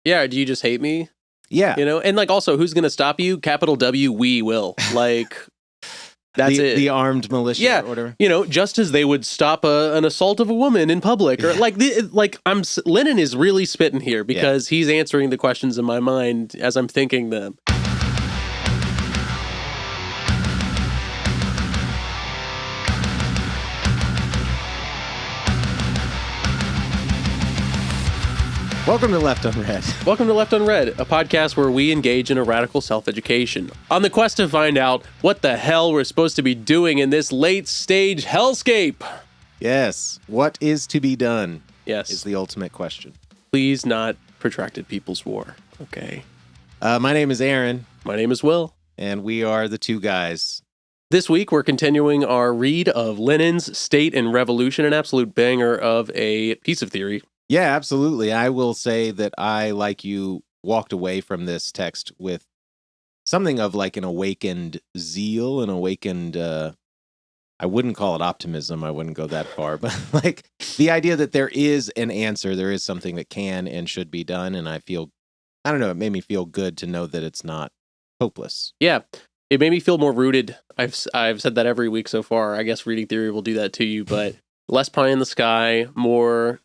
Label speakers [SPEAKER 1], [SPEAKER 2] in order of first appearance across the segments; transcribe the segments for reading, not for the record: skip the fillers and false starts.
[SPEAKER 1] Yeah, do you just hate me?
[SPEAKER 2] Yeah.
[SPEAKER 1] You know, and like also, who's going to stop you? Capital W, we will. Like, that's it.
[SPEAKER 2] The armed militia or whatever.
[SPEAKER 1] You know, just as they would stop an assault of a woman in public, or Lenin is really spitting here because he's answering the questions in my mind as I'm thinking them.
[SPEAKER 2] Welcome to Left Unread.
[SPEAKER 1] Welcome to Left Unread, a podcast where we engage in a radical self-education on the quest to find out what the hell we're supposed to be doing in this late-stage hellscape.
[SPEAKER 2] Yes. What is to be done?
[SPEAKER 1] Yes.
[SPEAKER 2] Is the ultimate question.
[SPEAKER 1] Please not protracted people's war. Okay.
[SPEAKER 2] My name is Aaron.
[SPEAKER 1] My name is Will.
[SPEAKER 2] And we are the two guys.
[SPEAKER 1] This week, we're continuing our read of Lenin's State and Revolution, an absolute banger of a piece of theory.
[SPEAKER 2] Yeah, absolutely. I will say that I, like you, walked away from this text with something of like an awakened zeal, an awakened, I wouldn't call it optimism, I wouldn't go that far, but like the idea that there is an answer, there is something that can and should be done, and I don't know, it made me feel good to know that it's not hopeless.
[SPEAKER 1] Yeah, it made me feel more rooted. I've said that every week so far. I guess reading theory will do that to you, but less pie in the sky, more...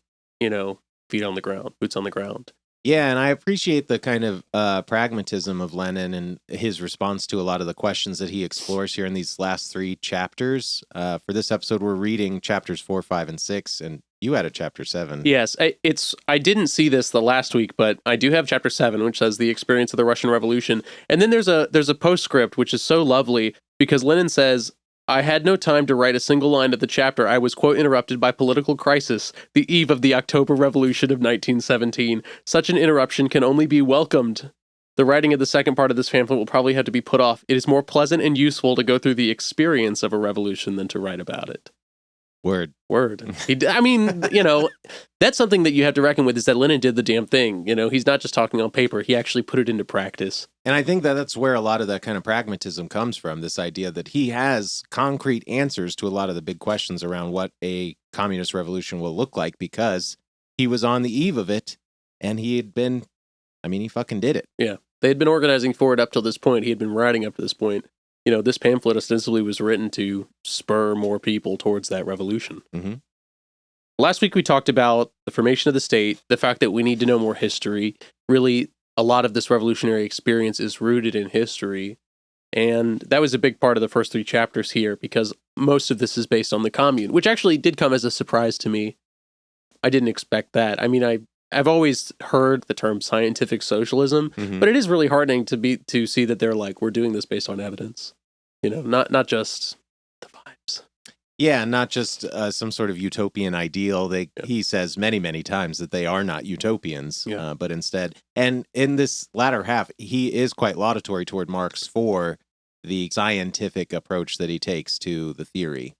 [SPEAKER 1] feet on the ground, boots on the ground.
[SPEAKER 2] Yeah, and I appreciate the kind of pragmatism of Lenin and his response to a lot of the questions that he explores here in these last three chapters. For this episode, we're reading chapters 4, 5, and 6, and you had a chapter 7.
[SPEAKER 1] Yes, I didn't see this the last week, but I do have chapter 7, which says the experience of the Russian Revolution. And then there's a postscript, which is so lovely, because Lenin says, I had no time to write a single line of the chapter. I was, quote, interrupted by political crisis, the eve of the October Revolution of 1917. Such an interruption can only be welcomed. The writing of the second part of this pamphlet will probably have to be put off. It is more pleasant and useful to go through the experience of a revolution than to write about it.
[SPEAKER 2] Word.
[SPEAKER 1] I mean, that's something that you have to reckon with, is that Lenin did the damn thing. He's not just talking on paper. He actually put it into practice.
[SPEAKER 2] And I think that that's where a lot of that kind of pragmatism comes from, this idea that he has concrete answers to a lot of the big questions around what a communist revolution will look like, because he was on the eve of it, and he fucking did it.
[SPEAKER 1] Yeah. They had been organizing for it up till this point. He had been writing up to this point. This pamphlet ostensibly was written to spur more people towards that revolution.
[SPEAKER 2] Mm-hmm.
[SPEAKER 1] Last week we talked about the formation of the state, the fact that we need to know more history. Really, a lot of this revolutionary experience is rooted in history. And that was a big part of the first 3 chapters here, because most of this is based on the commune, which actually did come as a surprise to me. I didn't expect that. I mean, I've always heard the term scientific socialism, but it is really heartening to see that they're like, we're doing this based on evidence, not just the vibes.
[SPEAKER 2] Yeah, not just some sort of utopian ideal. He says many, many times that they are not utopians, but instead, and in this latter half, he is quite laudatory toward Marx for the scientific approach that he takes to the theory.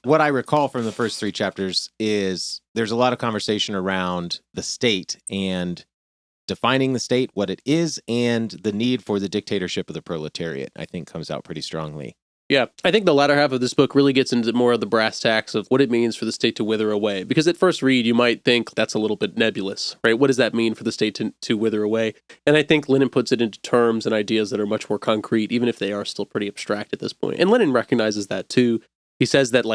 [SPEAKER 2] What I recall from the first 3 chapters is there's a lot of conversation around the state and defining the state, what it is, and the need for the dictatorship of the proletariat, I think, comes out pretty strongly.
[SPEAKER 1] Yeah, I think the latter half of this book really gets into more of the brass tacks of what it means for the state to wither away. Because at first read, you might think that's a little bit nebulous, right? What does that mean for the state to wither away? And I think Lenin puts it into terms and ideas that are much more concrete, even if they are still pretty abstract at this point. And Lenin recognizes that too. He says that,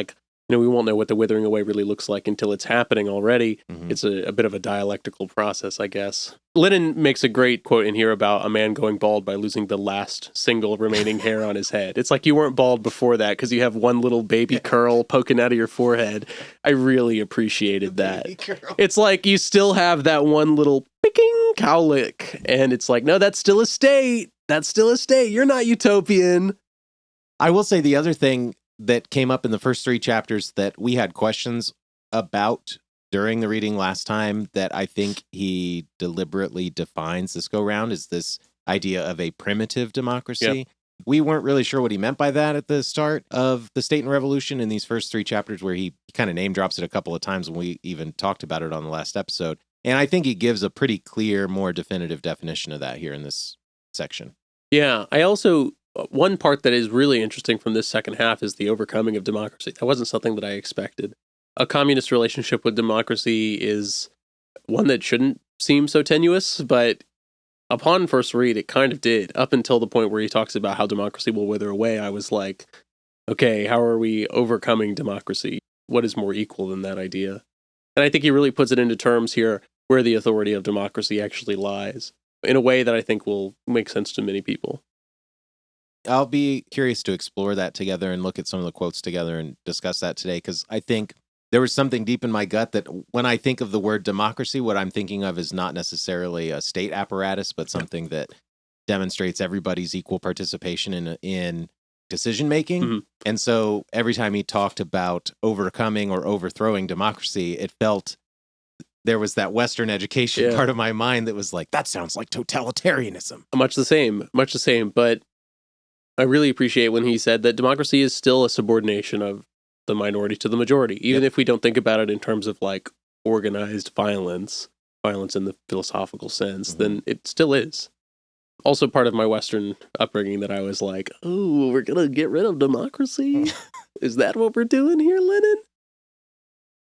[SPEAKER 1] we won't know what the withering away really looks like until it's happening already. Mm-hmm. It's a bit of a dialectical process, I guess. Lenin makes a great quote in here about a man going bald by losing the last single remaining hair on his head. It's like you weren't bald before that because you have one little baby curl poking out of your forehead. I really appreciated that. It's like you still have that one little picking cowlick. And it's like, no, that's still a state. That's still a state. You're not utopian.
[SPEAKER 2] I will say the other thing that came up in the first 3 chapters that we had questions about during the reading last time that I think he deliberately defines this go round is this idea of a primitive democracy. Yep. We weren't really sure what he meant by that at the start of the State and Revolution in these first 3 chapters, where he kind of name drops it a couple of times when we even talked about it on the last episode. And I think he gives a pretty clear, more definitive definition of that here in this section.
[SPEAKER 1] Yeah, I also... One part that is really interesting from this second half is the overcoming of democracy. That wasn't something that I expected. A communist relationship with democracy is one that shouldn't seem so tenuous, but upon first read, it kind of did. Up until the point where he talks about how democracy will wither away, I was like, okay, how are we overcoming democracy? What is more equal than that idea? And I think he really puts it into terms here where the authority of democracy actually lies in a way that I think will make sense to many people.
[SPEAKER 2] I'll be curious to explore that together and look at some of the quotes together and discuss that today, because I think there was something deep in my gut that when I think of the word democracy, what I'm thinking of is not necessarily a state apparatus, but something that demonstrates everybody's equal participation in decision making.
[SPEAKER 1] Mm-hmm.
[SPEAKER 2] And so every time he talked about overcoming or overthrowing democracy, it felt there was that Western education part of my mind that was like, that sounds like totalitarianism.
[SPEAKER 1] Much the same. But I really appreciate when he said that democracy is still a subordination of the minority to the majority, even if we don't think about it in terms of like organized violence in the philosophical sense, then it still is. Also part of my Western upbringing that I was like, oh, we're going to get rid of democracy? Is that what we're doing here, Lenin?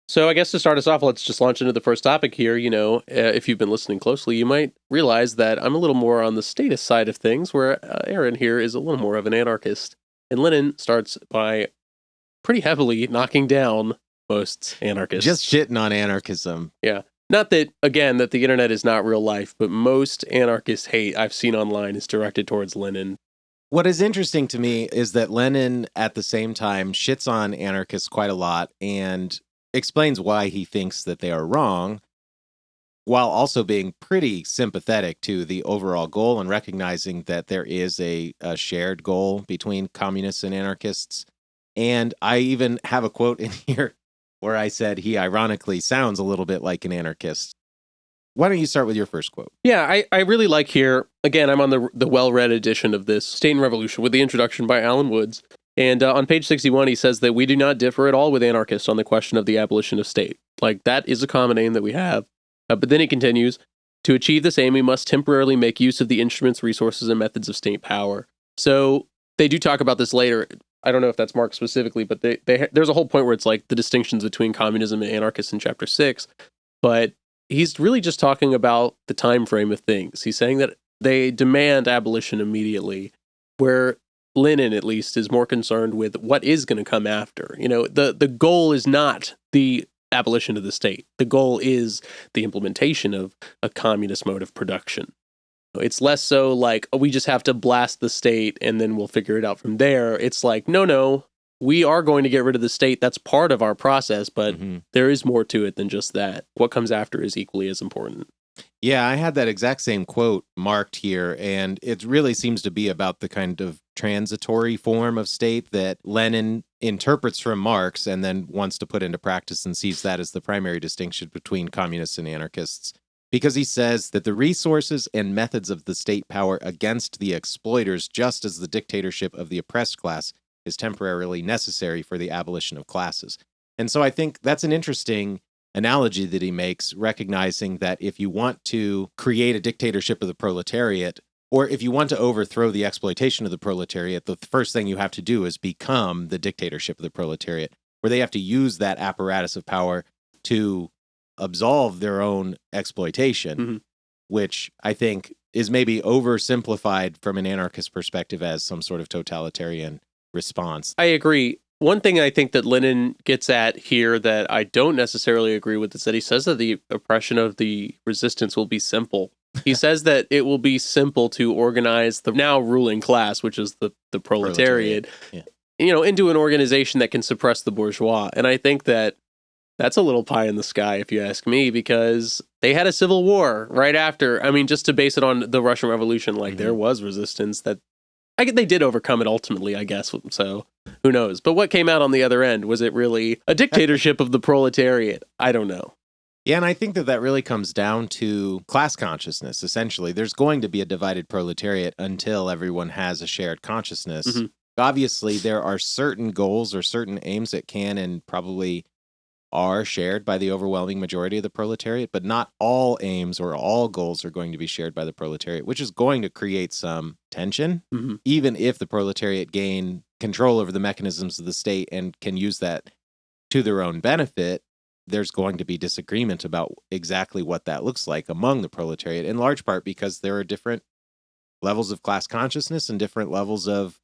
[SPEAKER 1] So I guess to start us off, let's just launch into the first topic here. You know, if you've been listening closely, you might realize that I'm a little more on the statist side of things, where Aaron here is a little more of an anarchist. And Lenin starts by pretty heavily knocking down most anarchists.
[SPEAKER 2] Just shitting on anarchism.
[SPEAKER 1] Yeah. Not that, again, that the internet is not real life, but most anarchist hate I've seen online is directed towards Lenin.
[SPEAKER 2] What is interesting to me is that Lenin, at the same time, shits on anarchists quite a lot and explains why he thinks that they are wrong, while also being pretty sympathetic to the overall goal and recognizing that there is a shared goal between communists and anarchists. And I even have a quote in here where I said he ironically sounds a little bit like an anarchist. Why don't you start with your first quote?
[SPEAKER 1] Yeah, I really like here, again, I'm on the well-read edition of this, State and Revolution, with the introduction by Alan Woods. And on page 61, he says that we do not differ at all with anarchists on the question of the abolition of state. Like, that is a common aim that we have. But then he continues, to achieve this aim, we must temporarily make use of the instruments, resources, and methods of state power. So they do talk about this later. I don't know if that's marked specifically, but there's a whole point where it's like the distinctions between communism and anarchists in chapter 6. But he's really just talking about the time frame of things. He's saying that they demand abolition immediately, where Lenin, at least, is more concerned with what is going to come after. You know, the goal is not the abolition of the state. The goal is the implementation of a communist mode of production. It's less so like, oh, we just have to blast the state and then we'll figure it out from there. It's like, no, we are going to get rid of the state. That's part of our process, but there is more to it than just that. What comes after is equally as important.
[SPEAKER 2] Yeah, I had that exact same quote marked here, and it really seems to be about the kind of transitory form of state that Lenin interprets from Marx and then wants to put into practice and sees that as the primary distinction between communists and anarchists. Because he says that the resources and methods of the state power against the exploiters, just as the dictatorship of the oppressed class, is temporarily necessary for the abolition of classes. And so I think that's an interesting analogy that he makes, recognizing that if you want to create a dictatorship of the proletariat, or if you want to overthrow the exploitation of the proletariat, the first thing you have to do is become the dictatorship of the proletariat, where they have to use that apparatus of power to absolve their own exploitation, which I think is maybe oversimplified from an anarchist perspective as some sort of totalitarian response.
[SPEAKER 1] I agree. One thing I think that Lenin gets at here that I don't necessarily agree with is that he says that the oppression of the resistance will be simple. He says that it will be simple to organize the now ruling class, which is the proletariat, into an organization that can suppress the bourgeois. And I think that that's a little pie in the sky, if you ask me, because they had a civil war right after. I mean, just to base it on the Russian Revolution, there was resistance that they did overcome it ultimately, I guess. So who knows? But what came out on the other end? Was it really a dictatorship of the proletariat? I don't know.
[SPEAKER 2] Yeah, and I think that really comes down to class consciousness, essentially. There's going to be a divided proletariat until everyone has a shared consciousness. Obviously, there are certain goals or certain aims that can and probably are shared by the overwhelming majority of the proletariat, but not all aims or all goals are going to be shared by the proletariat, which is going to create some tension, even if the proletariat gain control over the mechanisms of the state and can use that to their own benefit. there's going to be disagreement about exactly what that looks like among the proletariat, in large part because there are different levels of class consciousness and different levels of,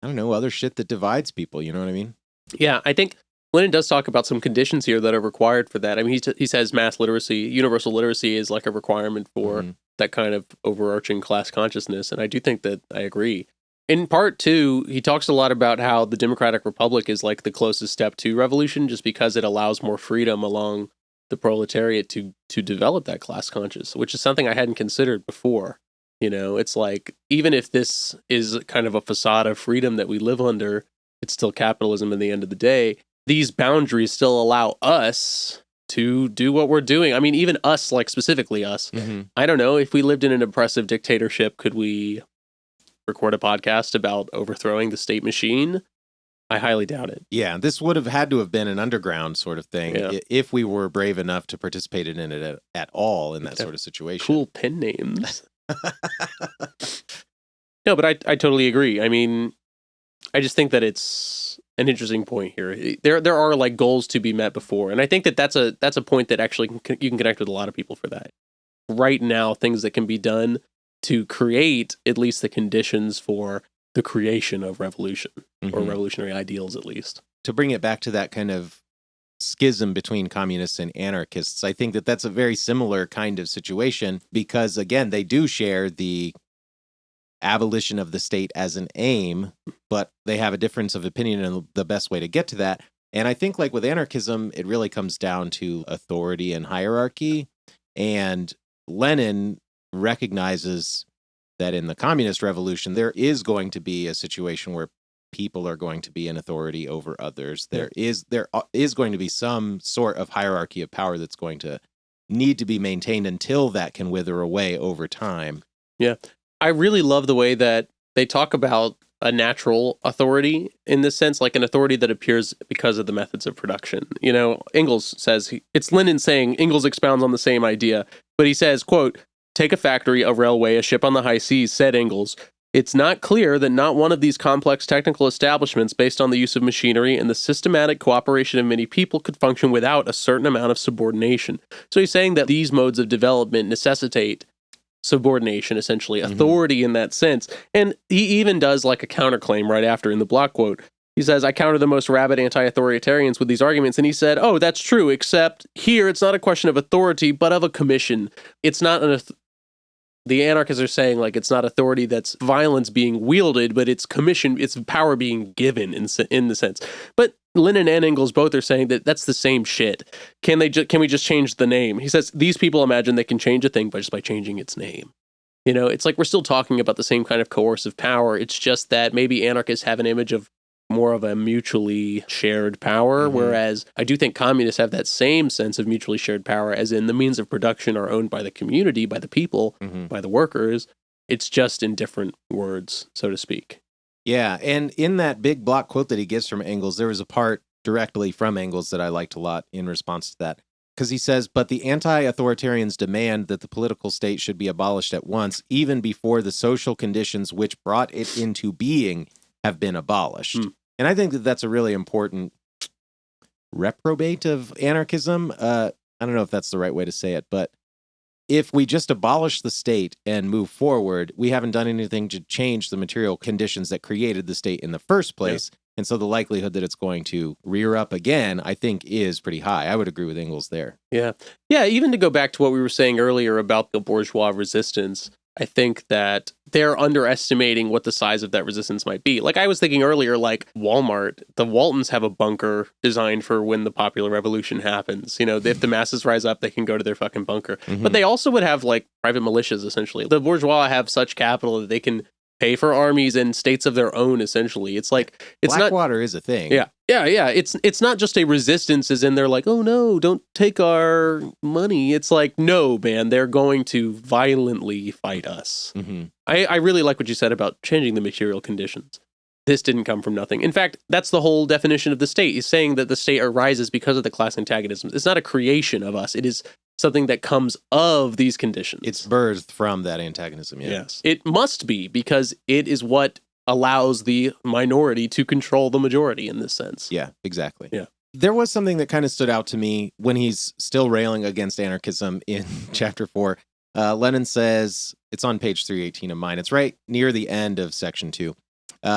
[SPEAKER 2] I don't know, other shit that divides people. You know what I mean?
[SPEAKER 1] Yeah, I think Lenin does talk about some conditions here that are required for that. I mean, he says mass literacy, universal literacy is like a requirement for that kind of overarching class consciousness. And I do think that I agree. In part two, he talks a lot about how the Democratic Republic is like the closest step to revolution just because it allows more freedom along the proletariat to develop that class conscious, which is something I hadn't considered before. You know, it's like, even if this is kind of a facade of freedom that we live under, it's still capitalism in the end of the day. These boundaries still allow us to do what we're doing. I mean, even us, like specifically us. I don't know, if we lived in an oppressive dictatorship, could we record a podcast about overthrowing the state machine? I highly doubt it.
[SPEAKER 2] Yeah, this would have had to have been an underground sort of thing if we were brave enough to participate in it at all in that sort of situation.
[SPEAKER 1] Cool pen names. No, but I totally agree. I mean, I just think that it's an interesting point here. There are like goals to be met before, and I think that that's a point that actually you can connect with a lot of people for that. Right now, things that can be done to create at least the conditions for the creation of revolution or revolutionary ideals, at least.
[SPEAKER 2] To bring it back to that kind of schism between communists and anarchists, I think that that's a very similar kind of situation because, again, they do share the abolition of the state as an aim, but they have a difference of opinion on the best way to get to that. And I think, like with anarchism, it really comes down to authority and hierarchy. And Lenin recognizes that in the communist revolution, there is going to be a situation where people are going to be an authority over others. There is going to be some sort of hierarchy of power that's going to need to be maintained until that can wither away over time.
[SPEAKER 1] Yeah. I really love the way that they talk about a natural authority in this sense, like an authority that appears because of the methods of production. You know, Engels says, it's Lenin saying, Engels expounds on the same idea, but he says, quote, "Take a factory, a railway, a ship on the high seas," said Engels. "It's not clear that not one of these complex technical establishments based on the use of machinery and the systematic cooperation of many people could function without a certain amount of subordination." So he's saying that these modes of development necessitate subordination, essentially, authority in that sense. And he even does like a counterclaim right after in the block quote. He says, "I counter the most rabid anti-authoritarians with these arguments." And he said, "Oh, that's true, except here it's not a question of authority, but of a commission. It's not the anarchists are saying, like, it's not authority that's violence being wielded, but it's commission, it's power being given in the sense." But Lenin and Engels both are saying that that's the same shit. Can we just change the name? He says, these people imagine they can change a thing just by changing its name. You know, it's like we're still talking about the same kind of coercive power. It's just that maybe anarchists have an image of more of a mutually shared power, whereas I do think communists have that same sense of mutually shared power, as in the means of production are owned by the community, by the people, by the workers. It's just in different words, so to speak.
[SPEAKER 2] Yeah, and in that big block quote that he gives from Engels, there was a part directly from Engels that I liked a lot in response to that. Because he says, "But the anti-authoritarians demand that the political state should be abolished at once, even before the social conditions which brought it into being have been abolished." And I think that that's a really important reprobate of anarchism. I don't know if that's the right way to say it, but if we just abolish the state and move forward, we haven't done anything to change the material conditions that created the state in the first place. Yeah. And so the likelihood that it's going to rear up again, I think, is pretty high. I would agree with Engels there.
[SPEAKER 1] Yeah. Yeah, even to go back to what we were saying earlier about the bourgeois resistance, I think that they're underestimating what the size of that resistance might be. Like I was thinking earlier, like Walmart, the Waltons have a bunker designed for when the popular revolution happens. You know, if the masses rise up, they can go to their fucking bunker. But they also would have like private militias, essentially. The bourgeois have such capital that they can pay for armies and states of their own, essentially. It's like, it's
[SPEAKER 2] Blackwater is a thing.
[SPEAKER 1] Yeah. It's not just a resistance as in they're like, oh no, don't take our money. It's like, no, man, they're going to violently fight us. I really like what you said about changing the material conditions. This didn't come from nothing. In fact, that's the whole definition of the state. He's saying that the state arises because of the class antagonisms. It's not a creation of us. It is something that comes of these conditions.
[SPEAKER 2] It's birthed from that antagonism, yeah.
[SPEAKER 1] Yes. It must be, because it is what allows the minority to control the majority in this sense.
[SPEAKER 2] Yeah, exactly.
[SPEAKER 1] Yeah.
[SPEAKER 2] There was something that kind of stood out to me when he's still railing against anarchism in chapter 4. Lenin says, it's on page 318 of mine. It's right near the end of section 2.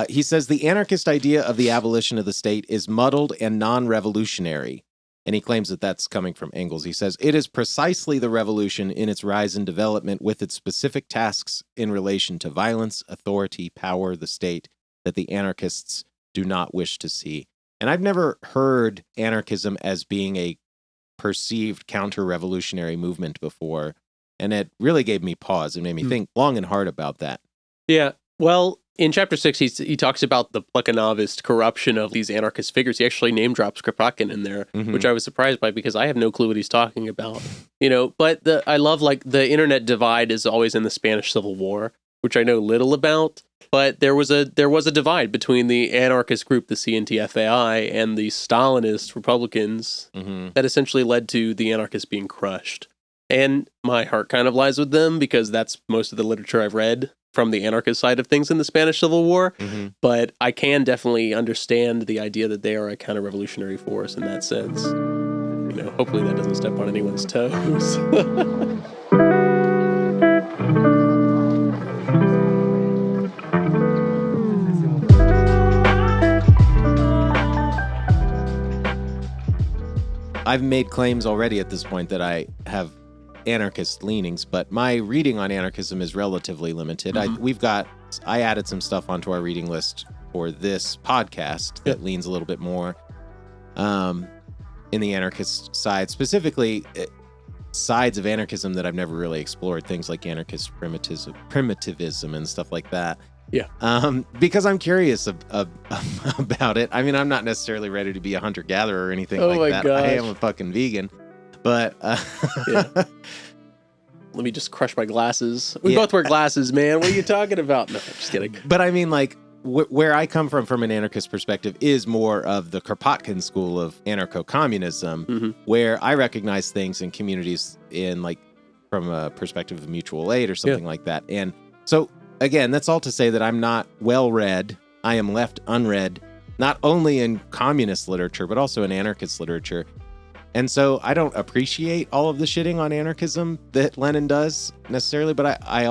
[SPEAKER 2] He says, the anarchist idea of the abolition of the state is muddled and non-revolutionary. And he claims that that's coming from Engels. He says, it is precisely the revolution in its rise and development with its specific tasks in relation to violence, authority, power, the state, that the anarchists do not wish to see. And I've never heard anarchism as being a perceived counter-revolutionary movement before. And it really gave me pause and made me think long and hard about that.
[SPEAKER 1] Yeah, well, in chapter 6, he talks about the Plekhanovist corruption of these anarchist figures. He actually name drops Kropotkin in there, which I was surprised by because I have no clue what he's talking about. But I love, like, the internet divide is always in the Spanish Civil War, which I know little about. But there was a divide between the anarchist group, the CNTFAI, and the Stalinist Republicans that essentially led to the anarchists being crushed. And my heart kind of lies with them because that's most of the literature I've read from the anarchist side of things in the Spanish Civil War. But I can definitely understand the idea that they are a counter-revolutionary force in that sense. Hopefully that doesn't step on anyone's toes.
[SPEAKER 2] I've made claims already at this point that I have anarchist leanings, but my reading on anarchism is relatively limited. I added some stuff onto our reading list for this podcast that leans a little bit more in the anarchist side, specifically sides of anarchism that I've never really explored, things like anarchist primitivism and stuff like that. Because I'm curious about it. I mean, I'm not necessarily ready to be a hunter-gatherer or anything like that.
[SPEAKER 1] Gosh.
[SPEAKER 2] I am a fucking vegan. But
[SPEAKER 1] let me just crush my glasses. We both wear glasses, man. What are you talking about? No, I'm just kidding.
[SPEAKER 2] But I mean, like, where I come from an anarchist perspective is more of the Kropotkin school of anarcho-communism, where I recognize things in communities in, like, from a perspective of mutual aid or something like that. And so, again, that's all to say that I'm not well-read. I am left unread, not only in communist literature, but also in anarchist literature. And so I don't appreciate all of the shitting on anarchism that Lenin does necessarily, but I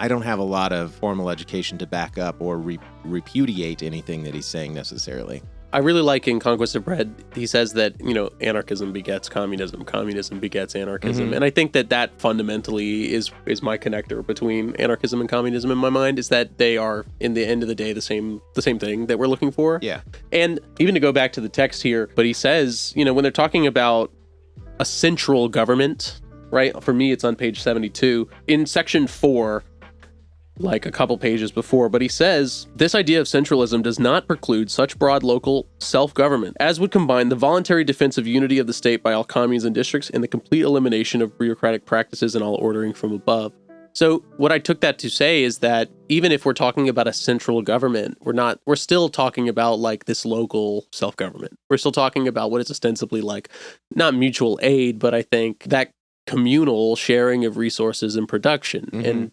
[SPEAKER 2] don't have a lot of formal education to back up or repudiate anything that he's saying necessarily.
[SPEAKER 1] I really like in Conquest of Bread, he says that, anarchism begets communism, communism begets anarchism. And I think that fundamentally is my connector between anarchism and communism in my mind, is that they are, in the end of the day, the same thing that we're looking for.
[SPEAKER 2] Yeah.
[SPEAKER 1] And even to go back to the text here, but he says, when they're talking about a central government, right? For me, it's on page 72. In section 4, like a couple pages before, but he says, this idea of centralism does not preclude such broad local self-government as would combine the voluntary defense of unity of the state by all communes and districts and the complete elimination of bureaucratic practices and all ordering from above. So what I took that to say is that even if we're talking about a central government, we're still talking about like this local self-government. We're still talking about what is ostensibly like not mutual aid, but I think that communal sharing of resources and production. And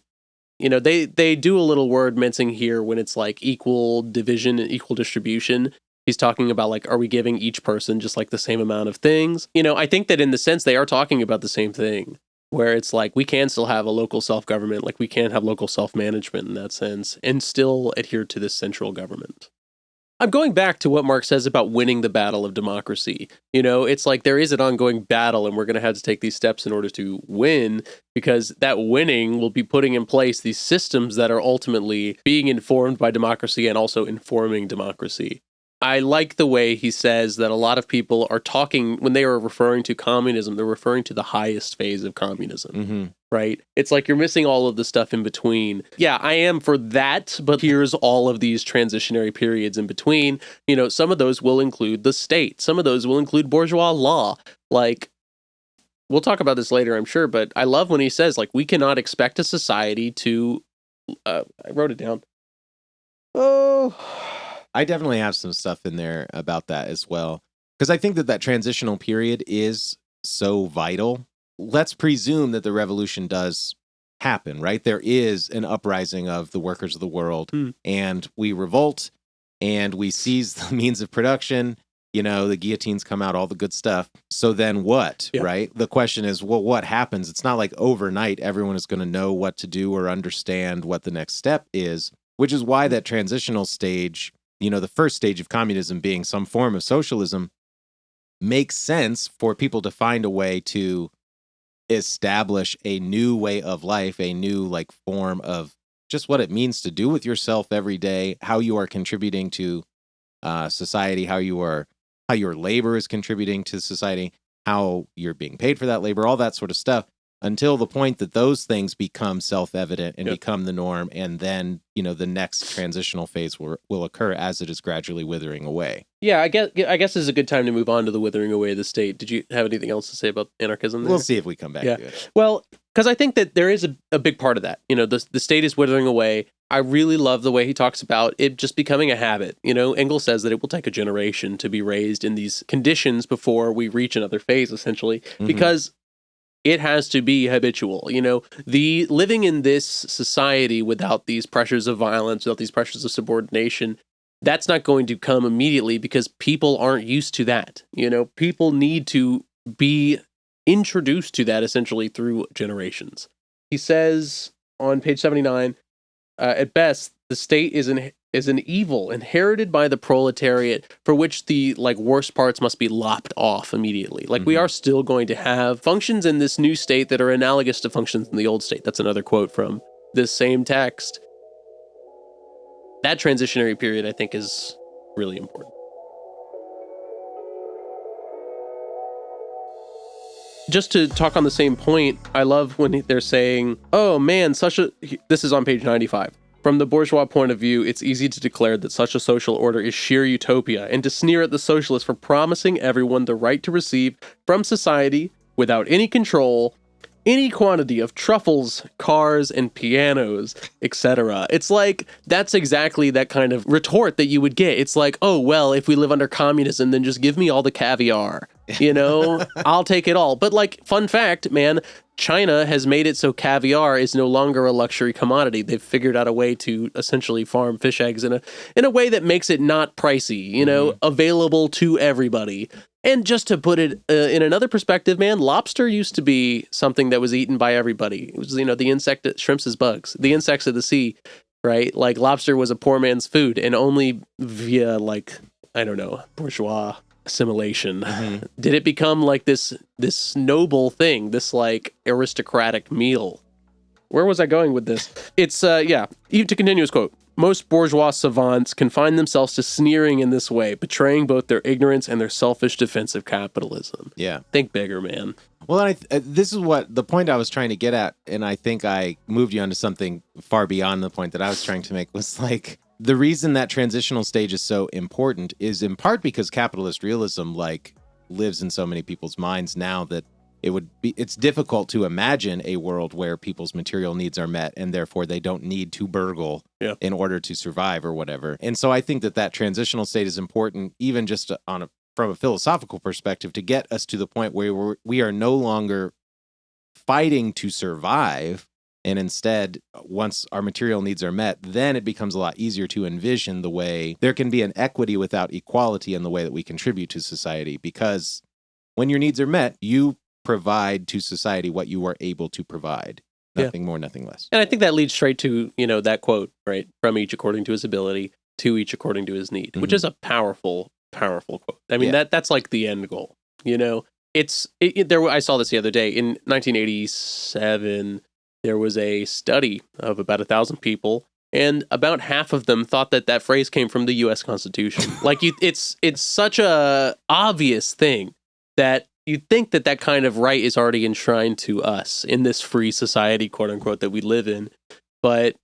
[SPEAKER 1] they do a little word mincing here when it's like equal division and equal distribution. He's talking about like, are we giving each person just like the same amount of things? I think that in the sense they are talking about the same thing, where it's like we can still have a local self-government, like we can have local self-management in that sense, and still adhere to this central government. I'm going back to what Marx says about winning the battle of democracy. It's like there is an ongoing battle and we're going to have to take these steps in order to win, because that winning will be putting in place these systems that are ultimately being informed by democracy and also informing democracy. I like the way he says that a lot of people are talking, when they are referring to communism, they're referring to the highest phase of communism, right? It's like you're missing all of the stuff in between. Yeah, I am for that, but here's all of these transitionary periods in between. Some of those will include the state. Some of those will include bourgeois law. Like, we'll talk about this later, I'm sure, but I love when he says, like, we cannot expect a society to, I wrote it down.
[SPEAKER 2] I definitely have some stuff in there about that as well, because I think that transitional period is so vital. Let's presume that the revolution does happen, right? There is an uprising of the workers of the world, and we revolt, and we seize the means of production. the guillotines come out, all the good stuff. So then what, right? The question is, well, what happens? It's not like overnight everyone is going to know what to do or understand what the next step is, which is why that transitional stage, the first stage of communism being some form of socialism, makes sense for people to find a way to establish a new way of life, a new form of just what it means to do with yourself every day, how you are contributing to society, how your labor is contributing to society, how you're being paid for that labor, all that sort of stuff, until the point that those things become self-evident and become the norm, and then the next transitional phase will occur as it is gradually withering away.
[SPEAKER 1] Yeah, I guess this is a good time to move on to the withering away of the state. Did you have anything else to say about anarchism there?
[SPEAKER 2] We'll see if we come back to it.
[SPEAKER 1] Well, because I think that there is a big part of that. The state is withering away. I really love the way he talks about it just becoming a habit. Engels says that it will take a generation to be raised in these conditions before we reach another phase, essentially, because it has to be habitual. The living in this society without these pressures of violence, without these pressures of subordination, that's not going to come immediately because people aren't used to that. People need to be introduced to that essentially through generations. He says on page 79, at best, the state is an evil inherited by the proletariat for which the worst parts must be lopped off immediately. We are still going to have functions in this new state that are analogous to functions in the old state. That's another quote from this same text. That transitionary period, I think, is really important. Just to talk on the same point, I love when they're saying, oh man, this is on page 95. From the bourgeois point of view, it's easy to declare that such a social order is sheer utopia, and to sneer at the socialists for promising everyone the right to receive from society, without any control, any quantity of truffles, cars, and pianos, etc. It's that's exactly that kind of retort that you would get. It's oh, well, if we live under communism, then just give me all the caviar. I'll take it all. But fun fact, man, China has made it so caviar is no longer a luxury commodity. They've figured out a way to essentially farm fish eggs in a way that makes it not pricey, available to everybody. And just to put it in another perspective, man, lobster used to be something that was eaten by everybody. It was, the insect that shrimps is bugs, the insects of the sea, right? Lobster was a poor man's food, and only via bourgeois assimilation did it become this noble thing, this aristocratic meal. Where was I going with this? It's to continue his quote. Most bourgeois savants confine themselves to sneering in this way, betraying both their ignorance and their selfish defense of capitalism.
[SPEAKER 2] Yeah.
[SPEAKER 1] Think bigger, man.
[SPEAKER 2] Well, this is what the point I was trying to get at, and I think I moved you onto something far beyond the point that I was trying to make, was the reason that transitional stage is so important is in part because capitalist realism lives in so many people's minds now that it's difficult to imagine a world where people's material needs are met and therefore they don't need to burgle in order to survive or whatever. And so I think that transitional state is important, even just from a philosophical perspective, to get us to the point where we are no longer fighting to survive. And instead, once our material needs are met, then it becomes a lot easier to envision the way there can be an equity without equality in the way that we contribute to society. Because when your needs are met, you provide to society what you are able to provide. Nothing more, nothing less.
[SPEAKER 1] And I think that leads straight to, that quote, right? From each according to his ability, to each according to his need, which is a powerful, powerful quote. I mean, that's the end goal, I saw this the other day. In 1987, there was a study of about 1,000 people, and about half of them thought that phrase came from the U.S. Constitution. It's such a obvious thing that you'd think that kind of right is already enshrined to us in this free society, quote unquote, that we live in. But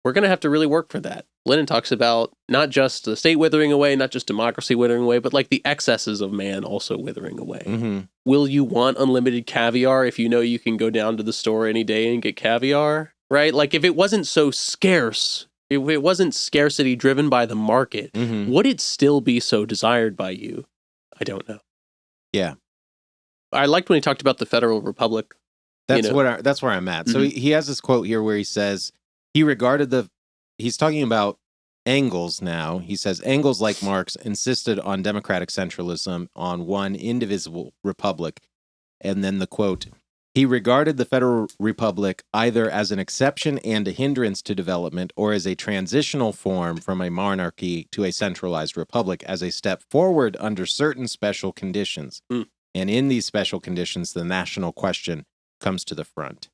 [SPEAKER 1] we're going to have to really work for that. Lenin talks about not just the state withering away, not just democracy withering away, but the excesses of man also withering away. Will you want unlimited caviar if you know you can go down to the store any day and get caviar, right? If it wasn't so scarce, if it wasn't scarcity driven by the market, would it still be so desired by you? I don't know.
[SPEAKER 2] Yeah.
[SPEAKER 1] I liked when he talked about the Federal Republic.
[SPEAKER 2] That's where I'm at. So he has this quote here where he says he's talking about Engels now. He says, Engels, like Marx, insisted on democratic centralism, on one indivisible republic. And then the quote, he regarded the Federal Republic either as an exception and a hindrance to development or as a transitional form from a monarchy to a centralized republic as a step forward under certain special conditions. And in these special conditions, the national question comes to the front.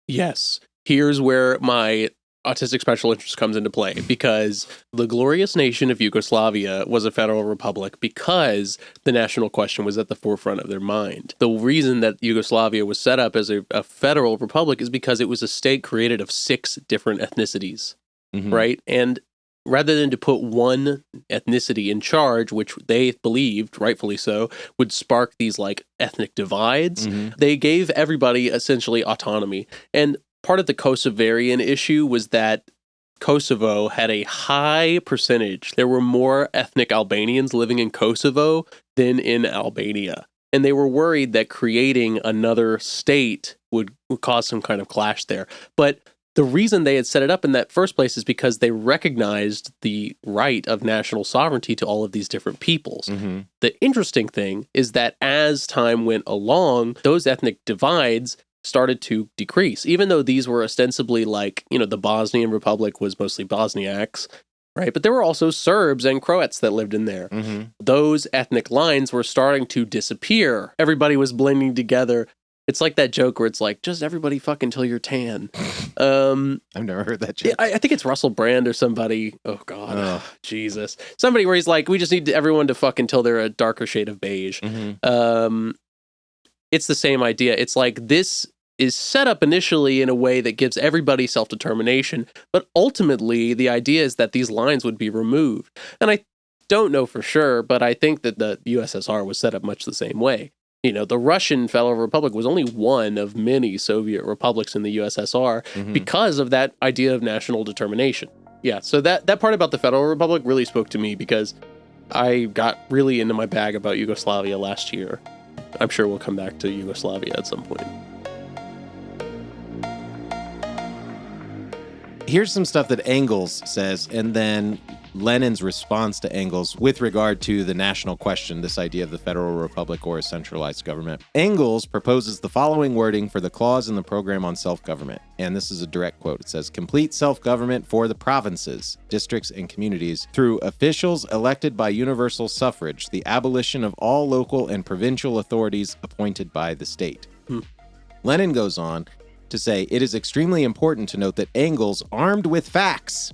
[SPEAKER 1] Yes. Here's where my autistic special interest comes into play, because the glorious nation of Yugoslavia was a federal republic because the national question was at the forefront of their mind. The reason that Yugoslavia was set up as a federal republic is because it was a state created of 6 different ethnicities, right? And rather than to put one ethnicity in charge, which they believed, rightfully so, would spark these like ethnic divides, they gave everybody essentially autonomy. And part of the Kosovarian issue was that Kosovo had a high percentage. There were more ethnic Albanians living in Kosovo than in Albania. And they were worried that creating another state would cause some kind of clash there. But the reason they had set it up in that first place is because they recognized the right of national sovereignty to all of these different peoples. The interesting thing is that as time went along, those ethnic divides started to decrease, even though these were ostensibly like, you know, the Bosnian Republic was mostly Bosniaks, right? But there were also Serbs and Croats that lived in there. Those ethnic lines were starting to disappear. Everybody was blending together. It's like that joke where it's like, just everybody fucking till you're tan.
[SPEAKER 2] I've never heard that joke.
[SPEAKER 1] I think it's Russell Brand or somebody. Oh, God. Jesus. Somebody where he's like, we just need everyone to fucking till they're a darker shade of beige. It's the same idea. It's like this is set up initially in a way that gives everybody self-determination, but ultimately the idea is that these lines would be removed. And I don't know for sure, but I think that the USSR was set up much the same way. You know, the Russian Federal Republic was only one of many Soviet republics in the USSR because of that idea of national determination. Yeah, so that part about the Federal Republic really spoke to me because I got really into my bag about Yugoslavia last year. I'm sure we'll come back to Yugoslavia at some point.
[SPEAKER 2] Here's some stuff that Engels says, and then Lenin's response to Engels with regard to the national question, this idea of the Federal Republic or a centralized government. Engels proposes the following wording for the clause in the program on self-government, and this is a direct quote. It says, complete self-government for the provinces, districts, and communities through officials elected by universal suffrage, the abolition of all local and provincial authorities appointed by the state. Lenin goes on to say, it is extremely important to note that Engels, armed with facts,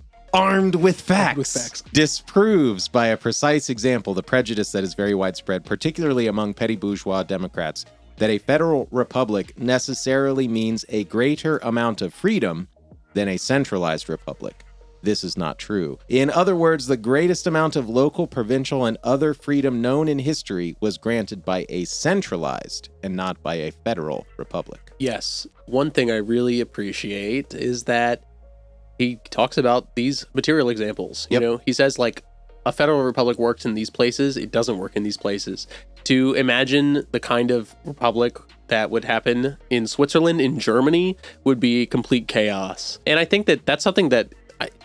[SPEAKER 2] disproves by a precise example the prejudice that is very widespread, particularly among petty bourgeois Democrats, that a federal republic necessarily means a greater amount of freedom than a centralized republic. This is not true. In other words, the greatest amount of local, provincial, and other freedom known in history was granted by a centralized and not by a federal republic.
[SPEAKER 1] Yes. One thing I really appreciate is that he talks about these material examples. You know, he says like a federal republic works in these places. It doesn't work in these places. To imagine the kind of republic that would happen in Switzerland, in Germany, would be complete chaos. And I think that that's something that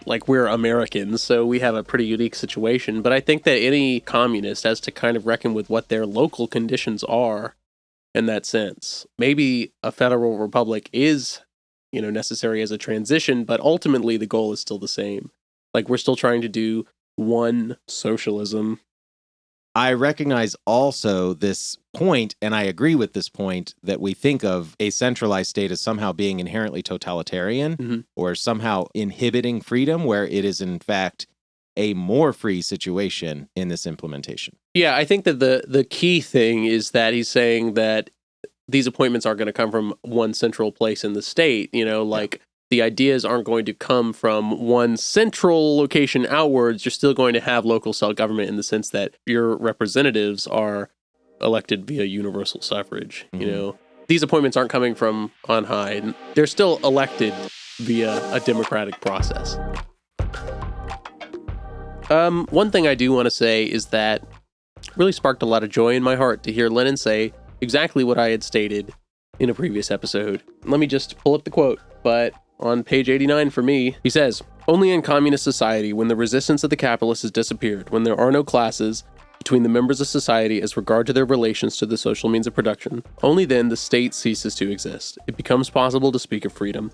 [SPEAKER 1] like we're Americans, so we have a pretty unique situation. But I think that any communist has to kind of reckon with what their local conditions are in that sense. Maybe a federal republic is, you know, necessary as a transition, but ultimately the goal is still the same. Like we're still trying to do one socialism.
[SPEAKER 2] I recognize also this point, and I agree with this point, that we think of a centralized state as somehow being inherently totalitarian or somehow inhibiting freedom, where it is in fact a more free situation in this implementation.
[SPEAKER 1] Yeah, I think that the key thing is that he's saying that these appointments aren't going to come from one central place in the state, you know, like the ideas aren't going to come from one central location outwards. You're still going to have local self-government in the sense that your representatives are elected via universal suffrage. You know, these appointments aren't coming from on high. They're still elected via a democratic process. One thing I do want to say is that it really sparked a lot of joy in my heart to hear Lenin say exactly what I had stated in a previous episode. Let me just pull up the quote, but on page 89 for me, he says, Only in communist society, when the resistance of the capitalists has disappeared, when there are no classes between the members of society as regard to their relations to the social means of production, only then the state ceases to exist. It becomes possible to speak of freedom.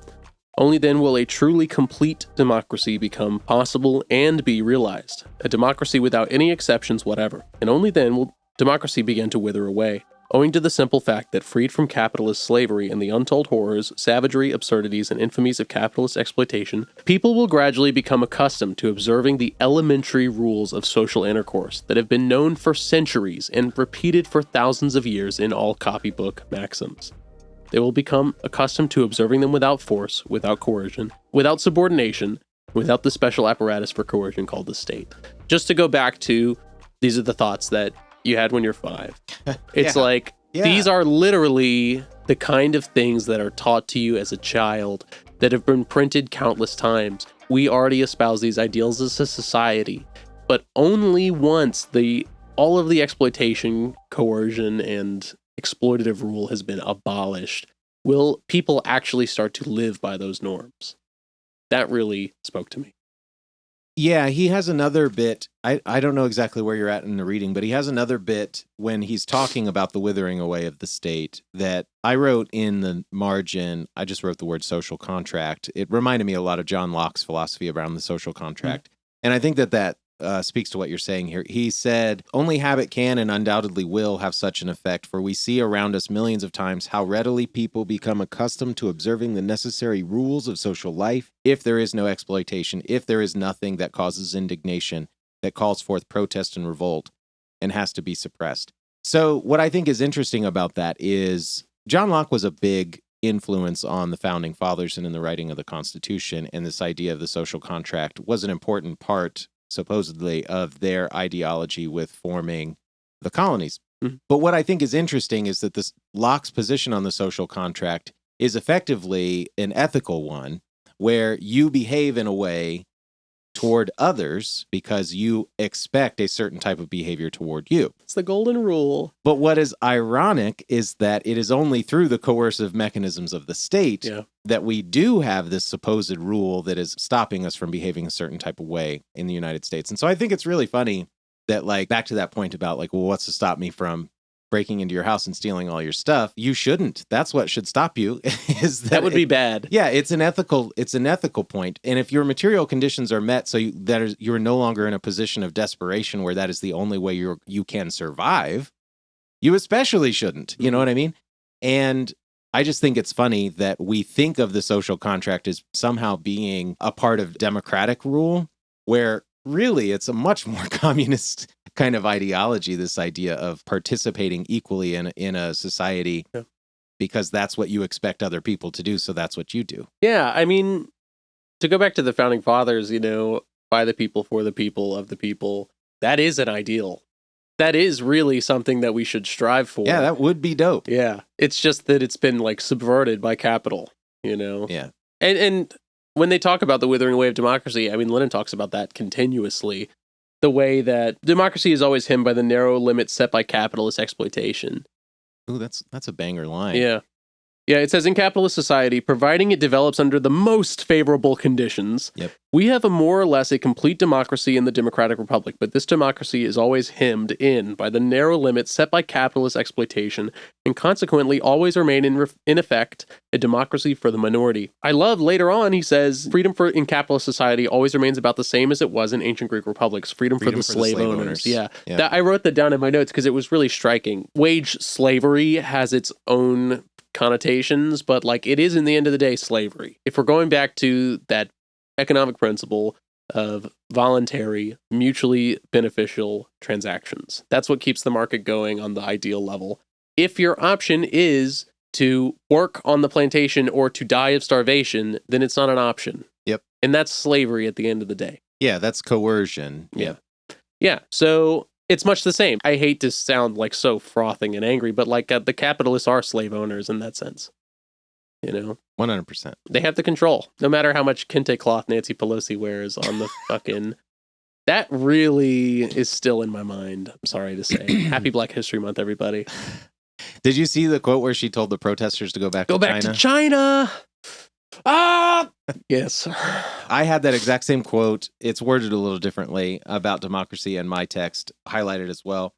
[SPEAKER 1] Only then will a truly complete democracy become possible and be realized, a democracy without any exceptions whatever. And only then will democracy begin to wither away, owing to the simple fact that freed from capitalist slavery and the untold horrors, savagery, absurdities, and infamies of capitalist exploitation, people will gradually become accustomed to observing the elementary rules of social intercourse that have been known for centuries and repeated for thousands of years in all copybook maxims. They will become accustomed to observing them without force, without coercion, without subordination, without the special apparatus for coercion called the state. Just to go back to, these are the thoughts that you had when you're 5. It's these are literally the kind of things that are taught to you as a child that have been printed countless times. We already espouse these ideals as a society, but only once all of the exploitation, coercion, and exploitative rule has been abolished will people actually start to live by those norms. That really spoke to me.
[SPEAKER 2] Yeah, he has another bit. I don't know exactly where you're at in the reading, but he has another bit when he's talking about the withering away of the state that I wrote in the margin. I just wrote the word social contract. It reminded me a lot of John Locke's philosophy around the social contract. And I think that speaks to what you're saying here. He said, only habit can and undoubtedly will have such an effect, for we see around us millions of times how readily people become accustomed to observing the necessary rules of social life if there is no exploitation, if there is nothing that causes indignation, that calls forth protest and revolt, and has to be suppressed. So what I think is interesting about that is John Locke was a big influence on the founding fathers and in the writing of the Constitution, and this idea of the social contract was an important part supposedly of their ideology with forming the colonies. Mm-hmm. But what I think is interesting is that this Locke's position on the social contract is effectively an ethical one, where you behave in a way toward others because you expect a certain type of behavior toward you.
[SPEAKER 1] It's the golden rule.
[SPEAKER 2] But what is ironic is that it is only through the coercive mechanisms of the state that we do have this supposed rule that is stopping us from behaving a certain type of way in the United States. And so I think it's really funny that, like, back to that point about, like, well, what's to stop me from breaking into your house and stealing all your stuff? You shouldn't. That's what should stop you.
[SPEAKER 1] That would be bad.
[SPEAKER 2] Yeah, it's an ethical point. And if your material conditions are met, so you're no longer in a position of desperation where that is the only way you can survive, you especially shouldn't. You know what I mean? And I just think it's funny that we think of the social contract as somehow being a part of democratic rule, where really it's a much more communist kind of ideology, this idea of participating equally in a society because that's what you expect other people to do, so that's what you do.
[SPEAKER 1] Yeah, I mean, to go back to the founding fathers, by the people, for the people, of the people, that is an ideal. That is really something that we should strive for.
[SPEAKER 2] Yeah, that would be dope.
[SPEAKER 1] Yeah, it's just that it's been, like, subverted by capital,
[SPEAKER 2] Yeah.
[SPEAKER 1] And when they talk about the withering away of democracy, I mean, Lenin talks about that continuously. The way that democracy is always hemmed by the narrow limits set by capitalist exploitation.
[SPEAKER 2] Ooh, that's a banger line.
[SPEAKER 1] Yeah. Yeah, it says, in capitalist society, providing it develops under the most favorable conditions, we have a more or less a complete democracy in the democratic republic, but this democracy is always hemmed in by the narrow limits set by capitalist exploitation, and consequently always remain in effect a democracy for the minority. I love later on, he says, freedom in capitalist society always remains about the same as it was in ancient Greek republics. Freedom for the slave owners. Yeah. I wrote that down in my notes because it was really striking. Wage slavery has its own connotations, but, like, it is, in the end of the day, slavery. If we're going back to that economic principle of voluntary, mutually beneficial transactions, that's what keeps the market going on the ideal level. If your option is to work on the plantation or to die of starvation, then it's not an option.
[SPEAKER 2] Yep.
[SPEAKER 1] And that's slavery at the end of the day.
[SPEAKER 2] Yeah, that's coercion.
[SPEAKER 1] Yeah. So it's much the same. I hate to sound, like, so frothing and angry, but, like, the capitalists are slave owners in that sense.
[SPEAKER 2] 100%.
[SPEAKER 1] They have the control. No matter how much kente cloth Nancy Pelosi wears on the fucking... That really is still in my mind, I'm sorry to say. Happy Black History Month, everybody.
[SPEAKER 2] Did you see the quote where she told the protesters to go back to China?
[SPEAKER 1] Go back to China! Ah! Yes.
[SPEAKER 2] I had that exact same quote. It's worded a little differently about democracy in my text, highlighted as well.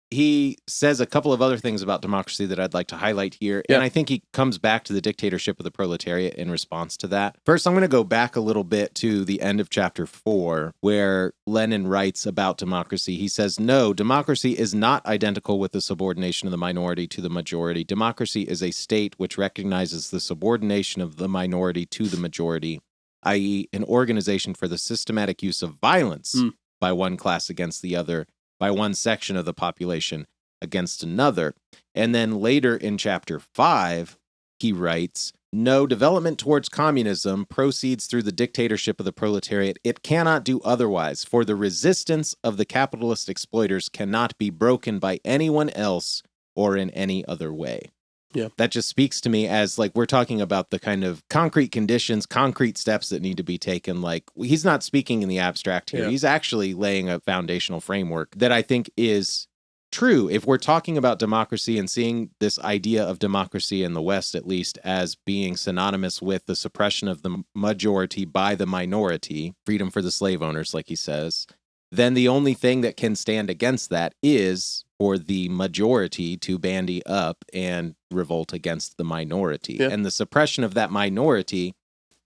[SPEAKER 2] He says a couple of other things about democracy that I'd like to highlight here.
[SPEAKER 1] Yeah.
[SPEAKER 2] And I think he comes back to the dictatorship of the proletariat in response to that. First, I'm going to go back a little bit to the end of chapter 4, where Lenin writes about democracy. He says, no, democracy is not identical with the subordination of the minority to the majority. Democracy is a state which recognizes the subordination of the minority to the majority, i.e., an organization for the systematic use of violence by one class against the other, by one section of the population against another. And then later in chapter 5, he writes, no, development towards communism proceeds through the dictatorship of the proletariat. It cannot do otherwise, for the resistance of the capitalist exploiters cannot be broken by anyone else or in any other way.
[SPEAKER 1] Yeah.
[SPEAKER 2] That just speaks to me as like we're talking about the kind of concrete conditions, concrete steps that need to be taken. Like he's not speaking in the abstract here.
[SPEAKER 1] Yeah.
[SPEAKER 2] He's actually laying a foundational framework that I think is true. If we're talking about democracy and seeing this idea of democracy in the West, at least, as being synonymous with the suppression of the majority by the minority, freedom for the slave owners, like he says, then the only thing that can stand against that is for the majority to bandy up and revolt against the minority.
[SPEAKER 1] Yeah.
[SPEAKER 2] And the suppression of that minority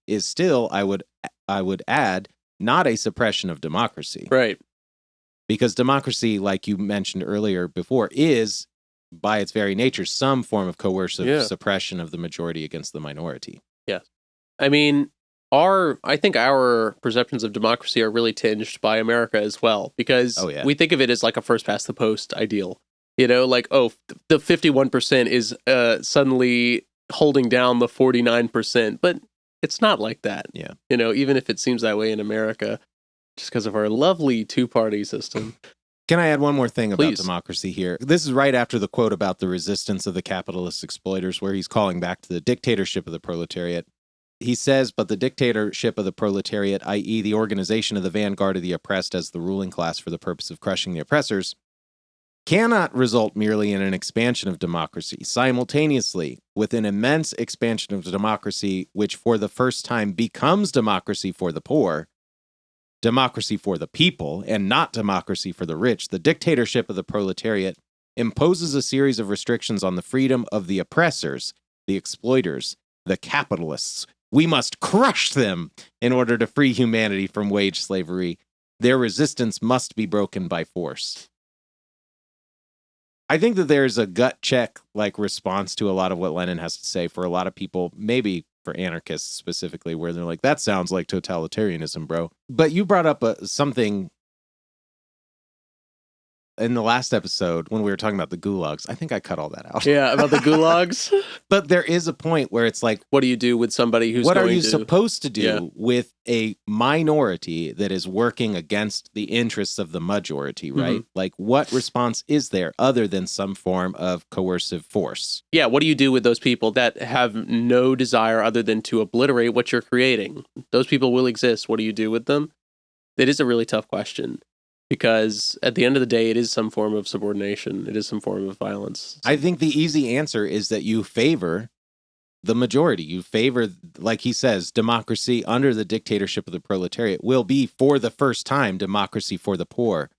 [SPEAKER 2] is still, I would add, not a suppression of democracy.
[SPEAKER 1] Right.
[SPEAKER 2] Because democracy, like you mentioned earlier before, is, by its very nature, some form of coercive suppression of the majority against the minority.
[SPEAKER 1] Yes. I mean, I think our perceptions of democracy are really tinged by America as well, because we think of it as like a first past the post ideal. You know, like, oh, the 51% is suddenly holding down the 49%, but it's not like that.
[SPEAKER 2] Yeah.
[SPEAKER 1] You know, even if it seems that way in America, just because of our lovely two-party system.
[SPEAKER 2] Can I add one more thing about
[SPEAKER 1] Please.
[SPEAKER 2] democracy here? This is right after the quote about the resistance of the capitalist exploiters, where he's calling back to the dictatorship of the proletariat. He says, but the dictatorship of the proletariat, i.e. the organization of the vanguard of the oppressed as the ruling class for the purpose of crushing the oppressors, cannot result merely in an expansion of democracy, simultaneously with an immense expansion of democracy, which for the first time becomes democracy for the poor, democracy for the people, and not democracy for the rich. The dictatorship of the proletariat imposes a series of restrictions on the freedom of the oppressors, the exploiters, the capitalists. We must crush them in order to free humanity from wage slavery. Their resistance must be broken by force. I think that there's a gut check like response to a lot of what Lenin has to say for a lot of people, maybe for anarchists specifically, where they're like, that sounds like totalitarianism, bro. But you brought up something in the last episode when we were talking about the gulags. I think I cut all that out.
[SPEAKER 1] Yeah, about the gulags.
[SPEAKER 2] But there is a point where it's like,
[SPEAKER 1] what do you do with somebody who's
[SPEAKER 2] what are you supposed to do
[SPEAKER 1] Yeah.
[SPEAKER 2] with a minority that is working against the interests of the majority, right? Like, what response is there other than some form of coercive force?
[SPEAKER 1] Yeah, what do you do with those people that have no desire other than to obliterate what you're creating? Those people will exist. What do you do with them? It is a really tough question. Because at the end of the day, it is some form of subordination. It is some form of violence.
[SPEAKER 2] I think the easy answer is that you favor the majority. You favor, like he says, democracy under the dictatorship of the proletariat will be, for the first time, democracy for the poor.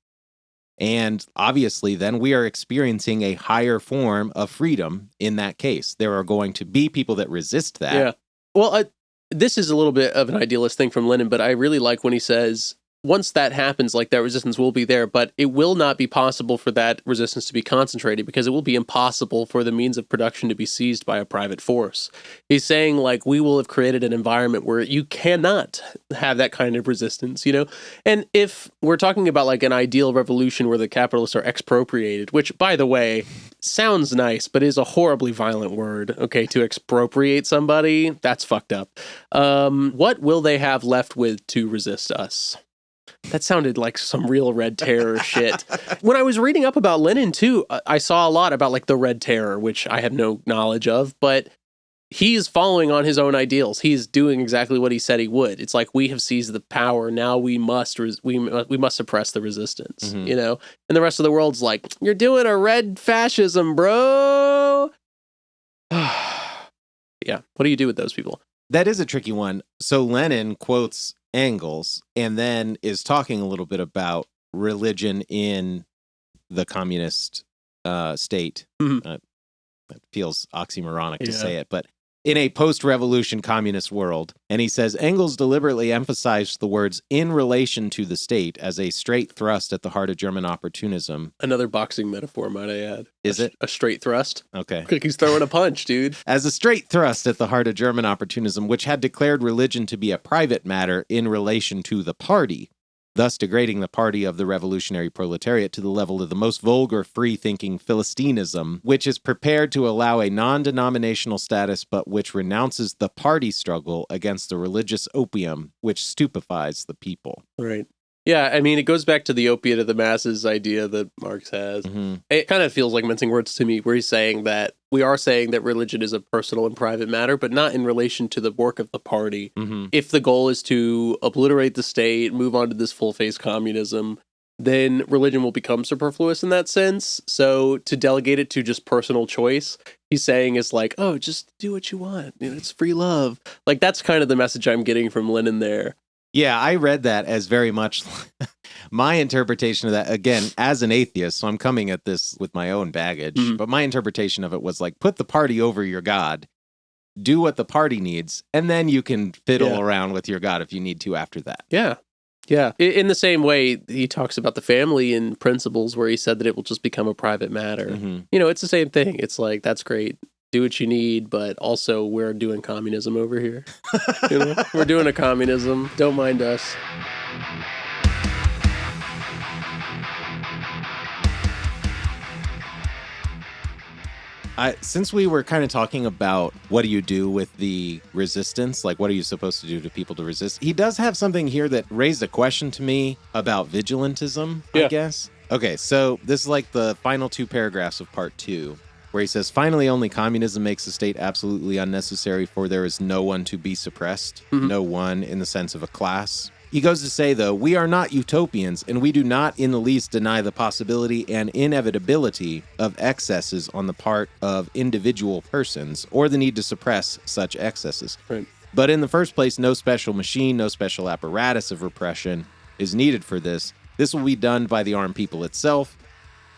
[SPEAKER 2] And obviously, then we are experiencing a higher form of freedom in that case. There are going to be people that resist that.
[SPEAKER 1] Yeah. Well, this is a little bit of an idealist thing from Lenin, but I really like when he says, once that happens, like that resistance will be there, but it will not be possible for that resistance to be concentrated because it will be impossible for the means of production to be seized by a private force. He's saying, like, we will have created an environment where you cannot have that kind of resistance, you know? And if we're talking about like an ideal revolution where the capitalists are expropriated, which, by the way, sounds nice, but is a horribly violent word, okay, to expropriate somebody, that's fucked up. What will they have left with to resist us? That sounded like some real Red Terror shit. When I was reading up about Lenin, too, I saw a lot about like the Red Terror, which I have no knowledge of, but he's following on his own ideals. He's doing exactly what he said he would. It's like, we have seized the power. Now we must we must suppress the resistance, you know? And the rest of the world's like, you're doing a red fascism, bro. Yeah. What do you do with those people?
[SPEAKER 2] That is a tricky one. So Lenin quotes Engels, and then is talking a little bit about religion in the communist state. It feels oxymoronic to say it, but in a post-revolution communist world. And he says, Engels deliberately emphasized the words in relation to the state as a straight thrust at the heart of German opportunism.
[SPEAKER 1] Another boxing metaphor, might I add.
[SPEAKER 2] Is it?
[SPEAKER 1] A straight thrust?
[SPEAKER 2] Okay.
[SPEAKER 1] Like he's throwing a punch, dude.
[SPEAKER 2] As a straight thrust at the heart of German opportunism, which had declared religion to be a private matter in relation to the party, thus degrading the party of the revolutionary proletariat to the level of the most vulgar, free-thinking Philistinism, which is prepared to allow a non-denominational status, but which renounces the party struggle against the religious opium, which stupefies the people.
[SPEAKER 1] Right. Yeah, I mean, it goes back to the opiate of the masses idea that Marx has. It kind of feels like mincing words to me, where he's saying that we are saying that religion is a personal and private matter, but not in relation to the work of the party. If the goal is to obliterate the state, move on to this full-face communism, then religion will become superfluous in that sense. So to delegate it to just personal choice, he's saying is like, oh, just do what you want. You know, it's free love. Like, that's kind of the message I'm getting from Lenin there.
[SPEAKER 2] Yeah, I read that as very much my interpretation of that, again, as an atheist, so I'm coming at this with my own baggage, but my interpretation of it was like, put the party over your God, do what the party needs, and then you can fiddle around with your God if you need to after that.
[SPEAKER 1] Yeah. Yeah. In the same way, he talks about the family in Principles, where he said that it will just become a private matter. You know, it's the same thing. It's like, that's great. Do what you need, but also we're doing communism over here. You know, we're doing a communism. Don't mind us.
[SPEAKER 2] Since we were kind of talking about what do you do with the resistance, like what are you supposed to do to people to resist, he does have something here that raised a question to me about vigilantism, I guess. Okay, so this is like the final two paragraphs of part 2. Where he says, finally, only communism makes the state absolutely unnecessary, for there is no one to be suppressed, no one in the sense of a class. He goes to say, though, we are not utopians, and we do not in the least deny the possibility and inevitability of excesses on the part of individual persons, or the need to suppress such excesses.
[SPEAKER 1] Right.
[SPEAKER 2] But in the first place, no special machine, no special apparatus of repression is needed for this. This will be done by the armed people itself,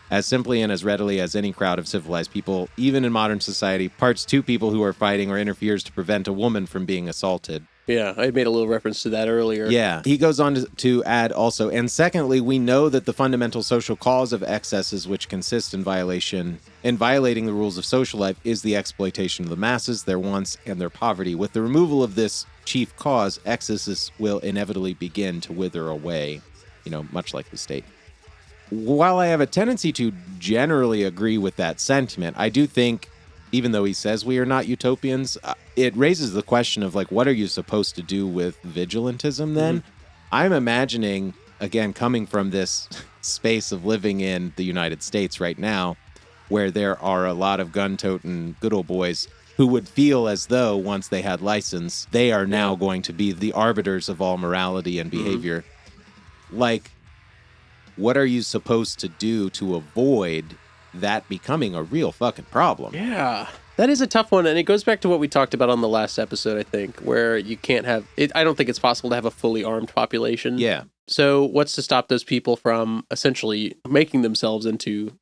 [SPEAKER 2] as simply and as readily as any crowd of civilized people, even in modern society, parts two people who are fighting or interferes to prevent a woman from being assaulted.
[SPEAKER 1] Yeah, I made a little reference to that earlier.
[SPEAKER 2] Yeah, he goes on to add also, and secondly, we know that the fundamental social cause of excesses which consist in violating the rules of social life is the exploitation of the masses, their wants, and their poverty. With the removal of this chief cause, excesses will inevitably begin to wither away, much like the state. While I have a tendency to generally agree with that sentiment, I do think, even though he says we are not utopians, it raises the question of, like, what are you supposed to do with vigilantism then? I'm imagining, again, coming from this space of living in the United States right now, where there are a lot of gun-toting good old boys who would feel as though, once they had license, they are now going to be the arbiters of all morality and behavior. Like, what are you supposed to do to avoid that becoming a real fucking problem?
[SPEAKER 1] Yeah, that is a tough one. And it goes back to what we talked about on the last episode, I think, where you can't have it. I don't think it's possible to have a fully armed population.
[SPEAKER 2] Yeah.
[SPEAKER 1] So what's to stop those people from essentially making themselves into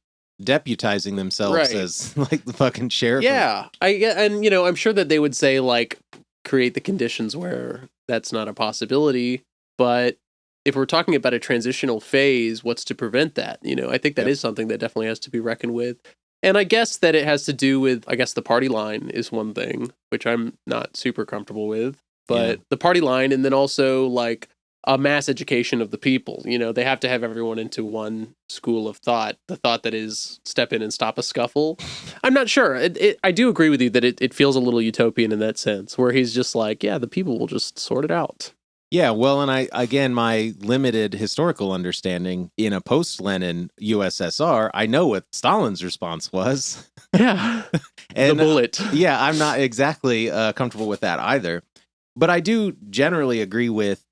[SPEAKER 2] deputizing themselves as like the fucking sheriff?
[SPEAKER 1] Yeah. I'm sure that they would say, like, create the conditions where that's not a possibility. But if we're talking about a transitional phase, what's to prevent that? I think that is something that definitely has to be reckoned with. And I guess that it has to do with, the party line is one thing, which I'm not super comfortable with. But the party line, and then also, like, a mass education of the people. They have to have everyone into one school of thought, the thought that is step in and stop a scuffle. I'm not sure. I do agree with you that it feels a little utopian in that sense, where he's just like, the people will just sort it out.
[SPEAKER 2] Yeah, well, and my limited historical understanding in a post-Lenin USSR, I know what Stalin's response was.
[SPEAKER 1] Yeah,
[SPEAKER 2] and,
[SPEAKER 1] the bullet.
[SPEAKER 2] I'm not exactly comfortable with that either. But I do generally agree with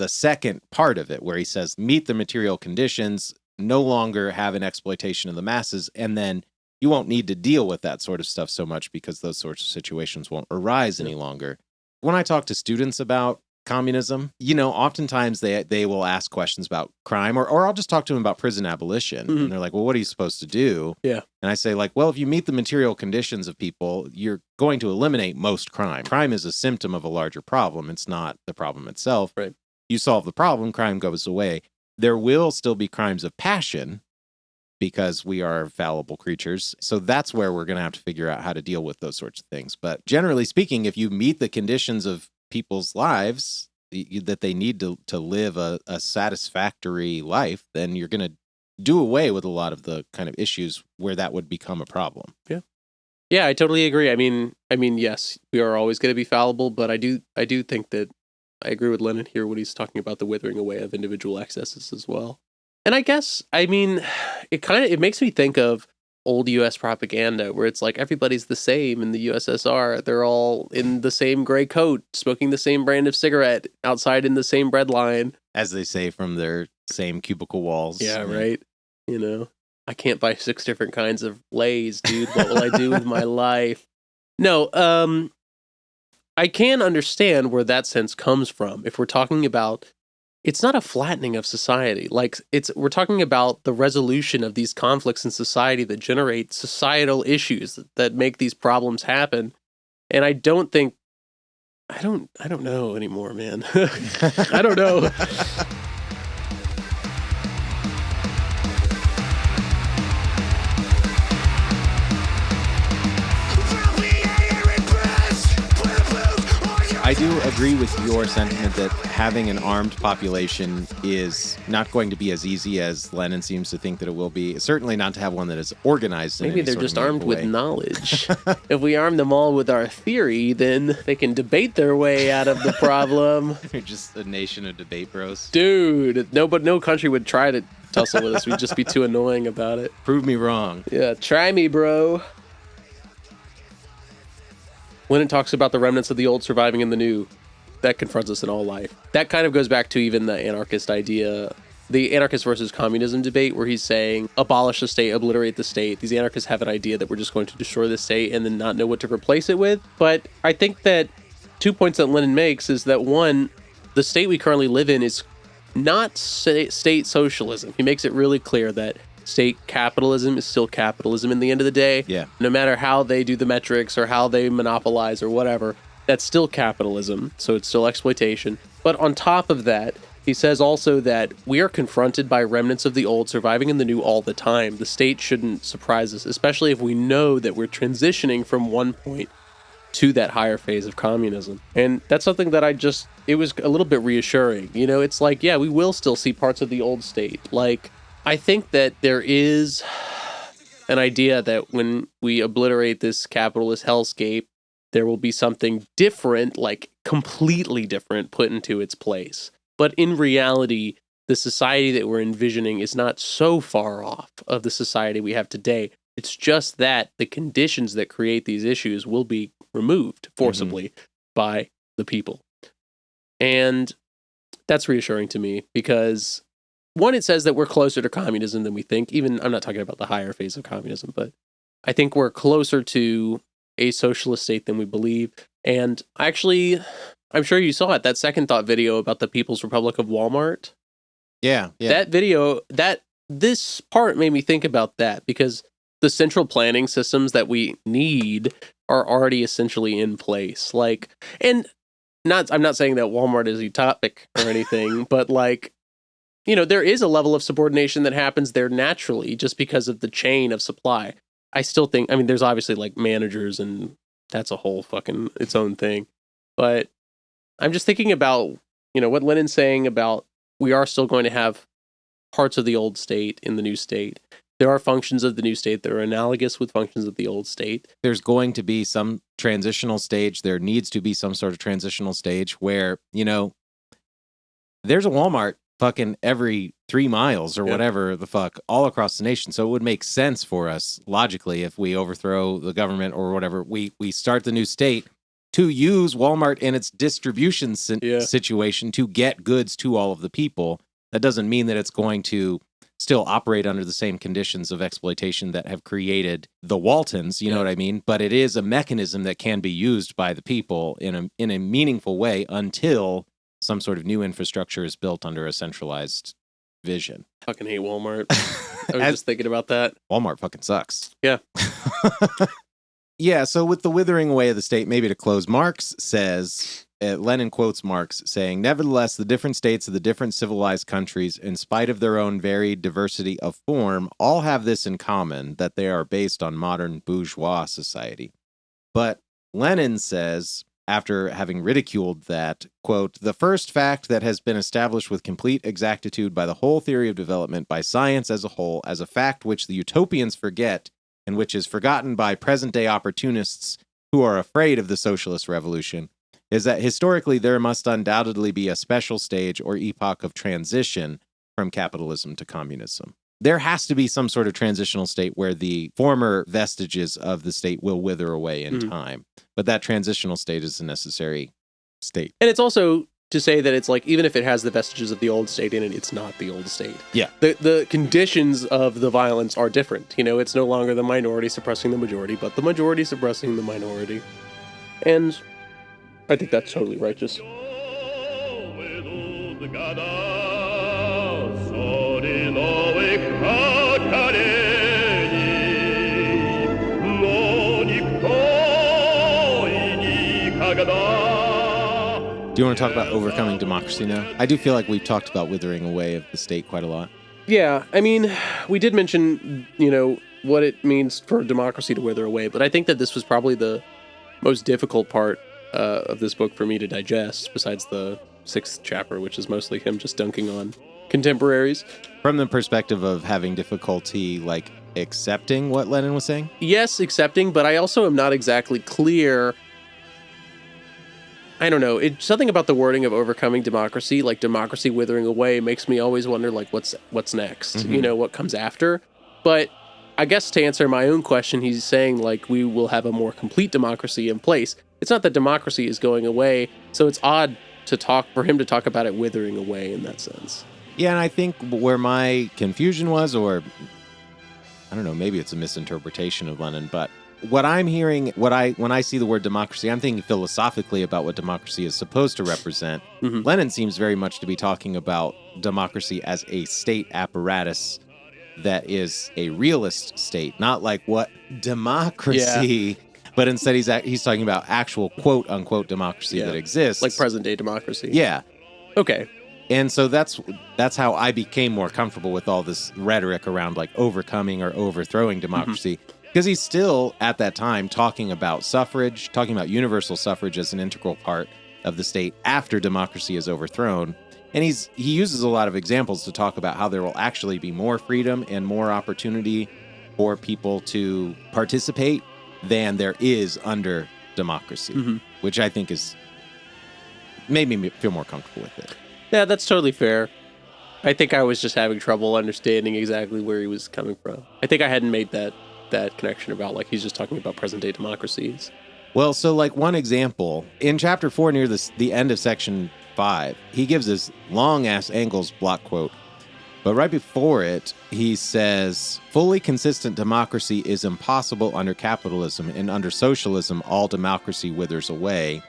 [SPEAKER 2] the second part of it, where he says, meet the material conditions, no longer have an exploitation of the masses, and then you won't need to deal with that sort of stuff so much because those sorts of situations won't arise any longer. When I talk to students about communism, oftentimes they will ask questions about crime, or I'll just talk to them about prison abolition.
[SPEAKER 1] Mhm.
[SPEAKER 2] And they're like, well, what are you supposed to do?
[SPEAKER 1] Yeah.
[SPEAKER 2] And I say, like, well, if you meet the material conditions of people, you're going to eliminate most crime. Crime is a symptom of a larger problem. It's not the problem itself.
[SPEAKER 1] Right.
[SPEAKER 2] You solve the problem, crime goes away. There will still be crimes of passion because we are fallible creatures. So that's where we're going to have to figure out how to deal with those sorts of things. But generally speaking, if you meet the conditions of people's lives that they need to live a satisfactory life, then you're going to do away with a lot of the kind of issues where that would become a problem.
[SPEAKER 1] Yeah, I totally agree. I mean, yes, we are always going to be fallible, but I do think that I agree with Lenin here when he's talking about the withering away of individual excesses as well. And I guess, it makes me think of old US propaganda where it's like everybody's the same in the USSR. They're all in the same gray coat, smoking the same brand of cigarette, outside in the same bread line.
[SPEAKER 2] As they say, from their same cubicle walls.
[SPEAKER 1] Yeah, right. I can't buy 6 different kinds of Lay's, dude. What will I do with my life? No, I can understand where that sense comes from. If we're talking about, it's not a flattening of society. Like, we're talking about the resolution of these conflicts in society that generate societal issues that make these problems happen. And I don't know anymore, man. I don't know.
[SPEAKER 2] I do agree with your sentiment that having an armed population is not going to be as easy as Lenin seems to think that it will be. Certainly not to have one that is organized.
[SPEAKER 1] Maybe they're just armed with knowledge. If we arm them all with our theory, then they can debate their way out of the problem.
[SPEAKER 2] They're just a nation of debate bros.
[SPEAKER 1] Dude, no country would try to tussle with us. We'd just be too annoying about it.
[SPEAKER 2] Prove me wrong.
[SPEAKER 1] Yeah, try me, bro. When it talks about the remnants of the old surviving in the new, that confronts us in all life. That kind of goes back to even the anarchist idea, the anarchist versus communism debate, where he's saying, abolish the state, obliterate the state. These anarchists have an idea that we're just going to destroy the state and then not know what to replace it with. But I think that 2 points that Lenin makes is that, one, the state we currently live in is not state socialism. He makes it really clear that state capitalism is still capitalism in the end of the day.
[SPEAKER 2] Yeah.
[SPEAKER 1] No matter how they do the metrics or how they monopolize or whatever, that's still capitalism. So it's still exploitation. But on top of that, he says also that we are confronted by remnants of the old surviving in the new all the time. The state shouldn't surprise us, especially if we know that we're transitioning from one point to that higher phase of communism. And that's something that it was a little bit reassuring. It's like, yeah, we will still see parts of the old state. Like, I think that there is an idea that when we obliterate this capitalist hellscape, there will be something different, like completely different, put into its place. But in reality, the society that we're envisioning is not so far off of the society we have today. It's just that the conditions that create these issues will be removed forcibly by the people. And that's reassuring to me because, one, it says that we're closer to communism than we think. Even, I'm not talking about the higher phase of communism, but I think we're closer to a socialist state than we believe. And actually, I'm sure you saw it, that Second Thought video about the People's Republic of Walmart.
[SPEAKER 2] Yeah.
[SPEAKER 1] That video, this part made me think about that because the central planning systems that we need are already essentially in place. Like, and I'm not saying that Walmart is utopic or anything, but like, there is a level of subordination that happens there naturally just because of the chain of supply. I still think, there's obviously like managers and that's a whole fucking its own thing. But I'm just thinking about, what Lenin's saying about we are still going to have parts of the old state in the new state. There are functions of the new state that are analogous with functions of the old state.
[SPEAKER 2] There's going to be some transitional stage. There needs to be some sort of transitional stage where, there's a Walmart fucking every 3 miles or whatever the fuck all across the nation. So it would make sense for us logically if we overthrow the government or whatever, we start the new state to use Walmart in its distribution situation to get goods to all of the people. That doesn't mean that it's going to still operate under the same conditions of exploitation that have created the Waltons, you know what I mean? But it is a mechanism that can be used by the people in a meaningful way until some sort of new infrastructure is built under a centralized vision.
[SPEAKER 1] Fucking hate Walmart. I was just thinking about that.
[SPEAKER 2] Walmart fucking sucks.
[SPEAKER 1] Yeah.
[SPEAKER 2] Yeah, so with the withering away of the state, maybe to close, Marx says, Lenin quotes Marx saying, "Nevertheless, the different states of the different civilized countries, in spite of their own varied diversity of form, all have this in common, that they are based on modern bourgeois society." But Lenin says, after having ridiculed that, quote, "The first fact that has been established with complete exactitude by the whole theory of development, by science as a whole, as a fact which the utopians forget, and which is forgotten by present-day opportunists who are afraid of the socialist revolution, is that historically there must undoubtedly be a special stage or epoch of transition from capitalism to communism. There has to be some sort of transitional state where the former vestiges of the state will wither away in time. But that transitional state is a necessary state.
[SPEAKER 1] And it's also to say that it's like, even if it has the vestiges of the old state in it, it's not the old state.
[SPEAKER 2] Yeah.
[SPEAKER 1] The conditions of the violence are different. You know, it's no longer the minority suppressing the majority, but the majority suppressing the minority. And I think that's totally righteous.
[SPEAKER 2] Do you want to talk about overcoming democracy now? I do feel like we've talked about withering away of the state quite a lot.
[SPEAKER 1] Yeah, I mean, we did mention, you know, what it means for democracy to wither away, but I think that this was probably the most difficult part of this book for me to digest, besides the 6th chapter, which is mostly him just dunking on contemporaries.
[SPEAKER 2] From the perspective of having difficulty, like, accepting what Lenin was saying?
[SPEAKER 1] Yes, accepting, but I also am not exactly clear. I don't know. It's something about the wording of overcoming democracy, like democracy withering away, makes me always wonder, like, what's next? You know, what comes after? But I guess to answer my own question, he's saying, like, we will have a more complete democracy in place. It's not that democracy is going away, so it's odd for him to talk about it withering away in that sense.
[SPEAKER 2] Yeah, and I think where my confusion was, or I don't know, maybe it's a misinterpretation of Lenin, but what I'm hearing, when I see the word democracy, I'm thinking philosophically about what democracy is supposed to represent. Lenin seems very much to be talking about democracy as a state apparatus that is a realist state, not like what democracy, but instead he's talking about actual quote-unquote democracy that exists.
[SPEAKER 1] Like present-day democracy.
[SPEAKER 2] Yeah.
[SPEAKER 1] Okay.
[SPEAKER 2] And so that's how I became more comfortable with all this rhetoric around like overcoming or overthrowing democracy. Because he's still, at that time, talking about suffrage, talking about universal suffrage as an integral part of the state after democracy is overthrown. And he uses a lot of examples to talk about how there will actually be more freedom and more opportunity for people to participate than there is under democracy, which I think made me feel more comfortable with it.
[SPEAKER 1] Yeah, that's totally fair. I think I was just having trouble understanding exactly where he was coming from. I think I hadn't made that connection about, like, he's just talking about present-day democracies.
[SPEAKER 2] Well, so, like, one example, in Chapter 4, near the end of Section 5, he gives this long-ass Engels block quote, but right before it, he says, "Fully consistent democracy is impossible under capitalism, and under socialism, all democracy withers away."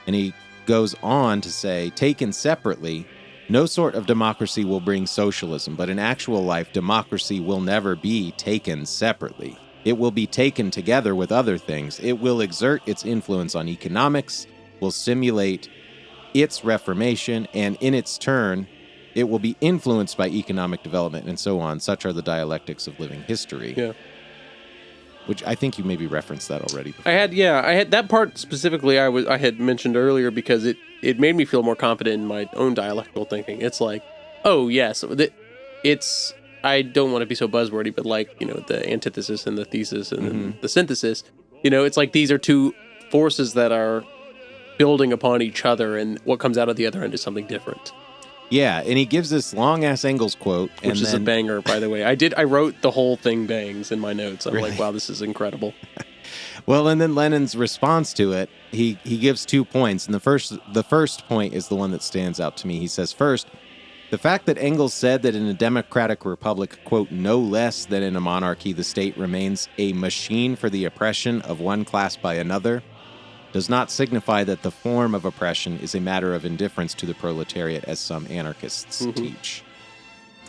[SPEAKER 2] And he goes on to say, "Taken separately, no sort of democracy will bring socialism, but in actual life, democracy will never be taken separately. It will be taken together with other things. It will exert its influence on economics, will stimulate its reformation, and in its turn, it will be influenced by economic development," and so on. Such are the dialectics of living history.
[SPEAKER 1] Yeah.
[SPEAKER 2] Which I think you maybe referenced that already before.
[SPEAKER 1] I had that part specifically I had mentioned earlier because it made me feel more confident in my own dialectical thinking. It's like, oh yes, I don't want to be so buzzwordy, but like, you know, the antithesis and the thesis and the synthesis, you know, it's like these are two forces that are building upon each other, and what comes out of the other end is something different.
[SPEAKER 2] Yeah, and he gives this long-ass Engels quote.
[SPEAKER 1] Which is a banger, by the way. I wrote the whole thing bangs in my notes. I'm like, wow, this is incredible.
[SPEAKER 2] Well, and then Lenin's response to it, he gives 2 points, and the first point is the one that stands out to me. He says, first, the fact that Engels said that in a democratic republic, quote, no less than in a monarchy, the state remains a machine for the oppression of one class by another, does not signify that the form of oppression is a matter of indifference to the proletariat, as some anarchists teach.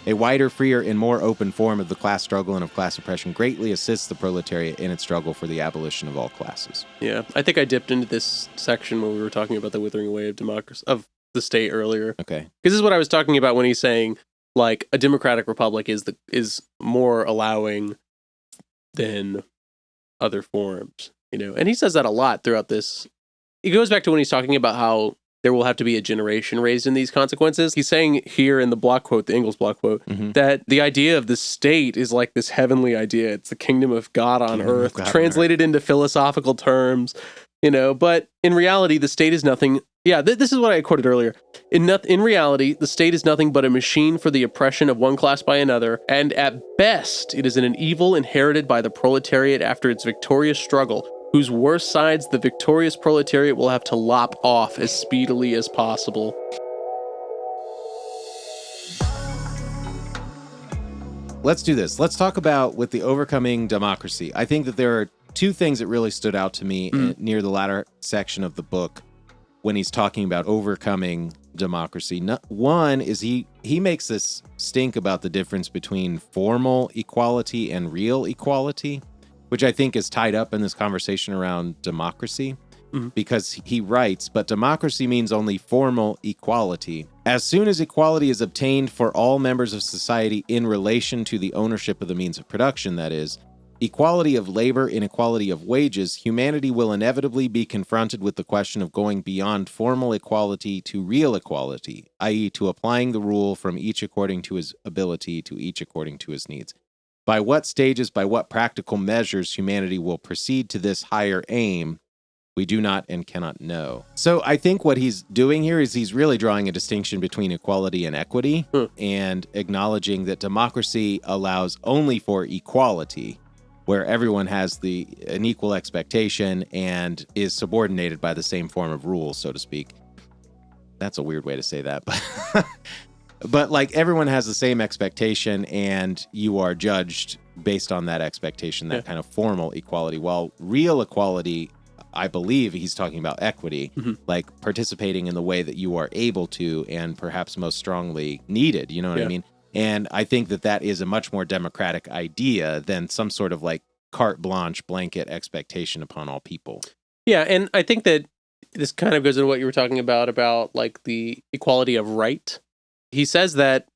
[SPEAKER 2] A wider, freer, and more open form of the class struggle and of class oppression greatly assists the proletariat in its struggle for the abolition of all classes.
[SPEAKER 1] Yeah, I think I dipped into this section when we were talking about the withering away of democracy, of the state earlier.
[SPEAKER 2] Okay.
[SPEAKER 1] Because this is what I was talking about when he's saying, like, a democratic republic is more allowing than other forms, you know? And he says that a lot throughout this. It goes back to when he's talking about how there will have to be a generation raised in these consequences. He's saying here in the block quote, the Engels block quote, that the idea of the state is like this heavenly idea. It's the kingdom of God on earth, translated into philosophical terms, you know, but in reality, the state is nothing. Yeah, this is what I quoted earlier. In reality, the state is nothing but a machine for the oppression of one class by another, and at best, it is an evil inherited by the proletariat after its victorious struggle, whose worst sides the victorious proletariat will have to lop off as speedily as possible.
[SPEAKER 2] Let's do this. Let's talk about with the overcoming democracy. I think that there are two things that really stood out to me near the latter section of the book when he's talking about overcoming democracy. One is he makes this stink about the difference between formal equality and real equality, which I think is tied up in this conversation around democracy, because he writes, but democracy means only formal equality. As soon as equality is obtained for all members of society in relation to the ownership of the means of production, that is, equality of labor, inequality of wages, humanity will inevitably be confronted with the question of going beyond formal equality to real equality, i.e. to applying the rule from each according to his ability to each according to his needs. By what stages, by what practical measures humanity will proceed to this higher aim, we do not and cannot know. So I think what he's doing here is he's really drawing a distinction between equality and equity, and acknowledging that democracy allows only for equality, where everyone has an equal expectation and is subordinated by the same form of rules, so to speak. That's a weird way to say that, but like everyone has the same expectation and you are judged based on that expectation, that kind of formal equality. While real equality, I believe he's talking about equity, like participating in the way that you are able to and perhaps most strongly needed, you know what I mean? And I think that is a much more democratic idea than some sort of like carte blanche blanket expectation upon all people.
[SPEAKER 1] Yeah, and I think that this kind of goes into what you were talking about like the equality of right. He says that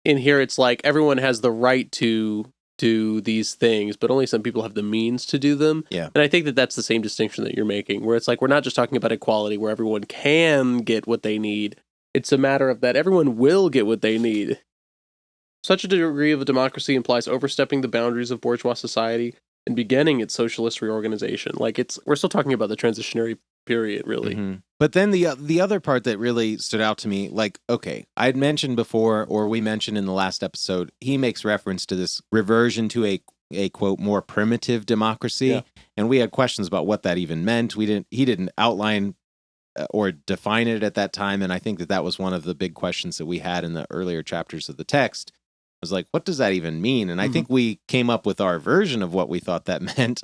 [SPEAKER 1] in here it's like everyone has the right to do these things, but only some people have the means to do them.
[SPEAKER 2] Yeah.
[SPEAKER 1] And I think that that's the same distinction that you're making, where it's like we're not just talking about equality where everyone can get what they need. It's a matter of that everyone will get what they need. Such a degree of democracy implies overstepping the boundaries of bourgeois society and beginning its socialist reorganization. Like we're still talking about the transitionary period, really.
[SPEAKER 2] But then the other part that really stood out to me, like, okay, I had mentioned before, or we mentioned in the last episode, he makes reference to this reversion to a quote, more primitive democracy. And we had questions about what that even meant. He didn't outline or define it at that time. And I think that was one of the big questions that we had in the earlier chapters of the text. I was like, what does that even mean? And I think we came up with our version of what we thought that meant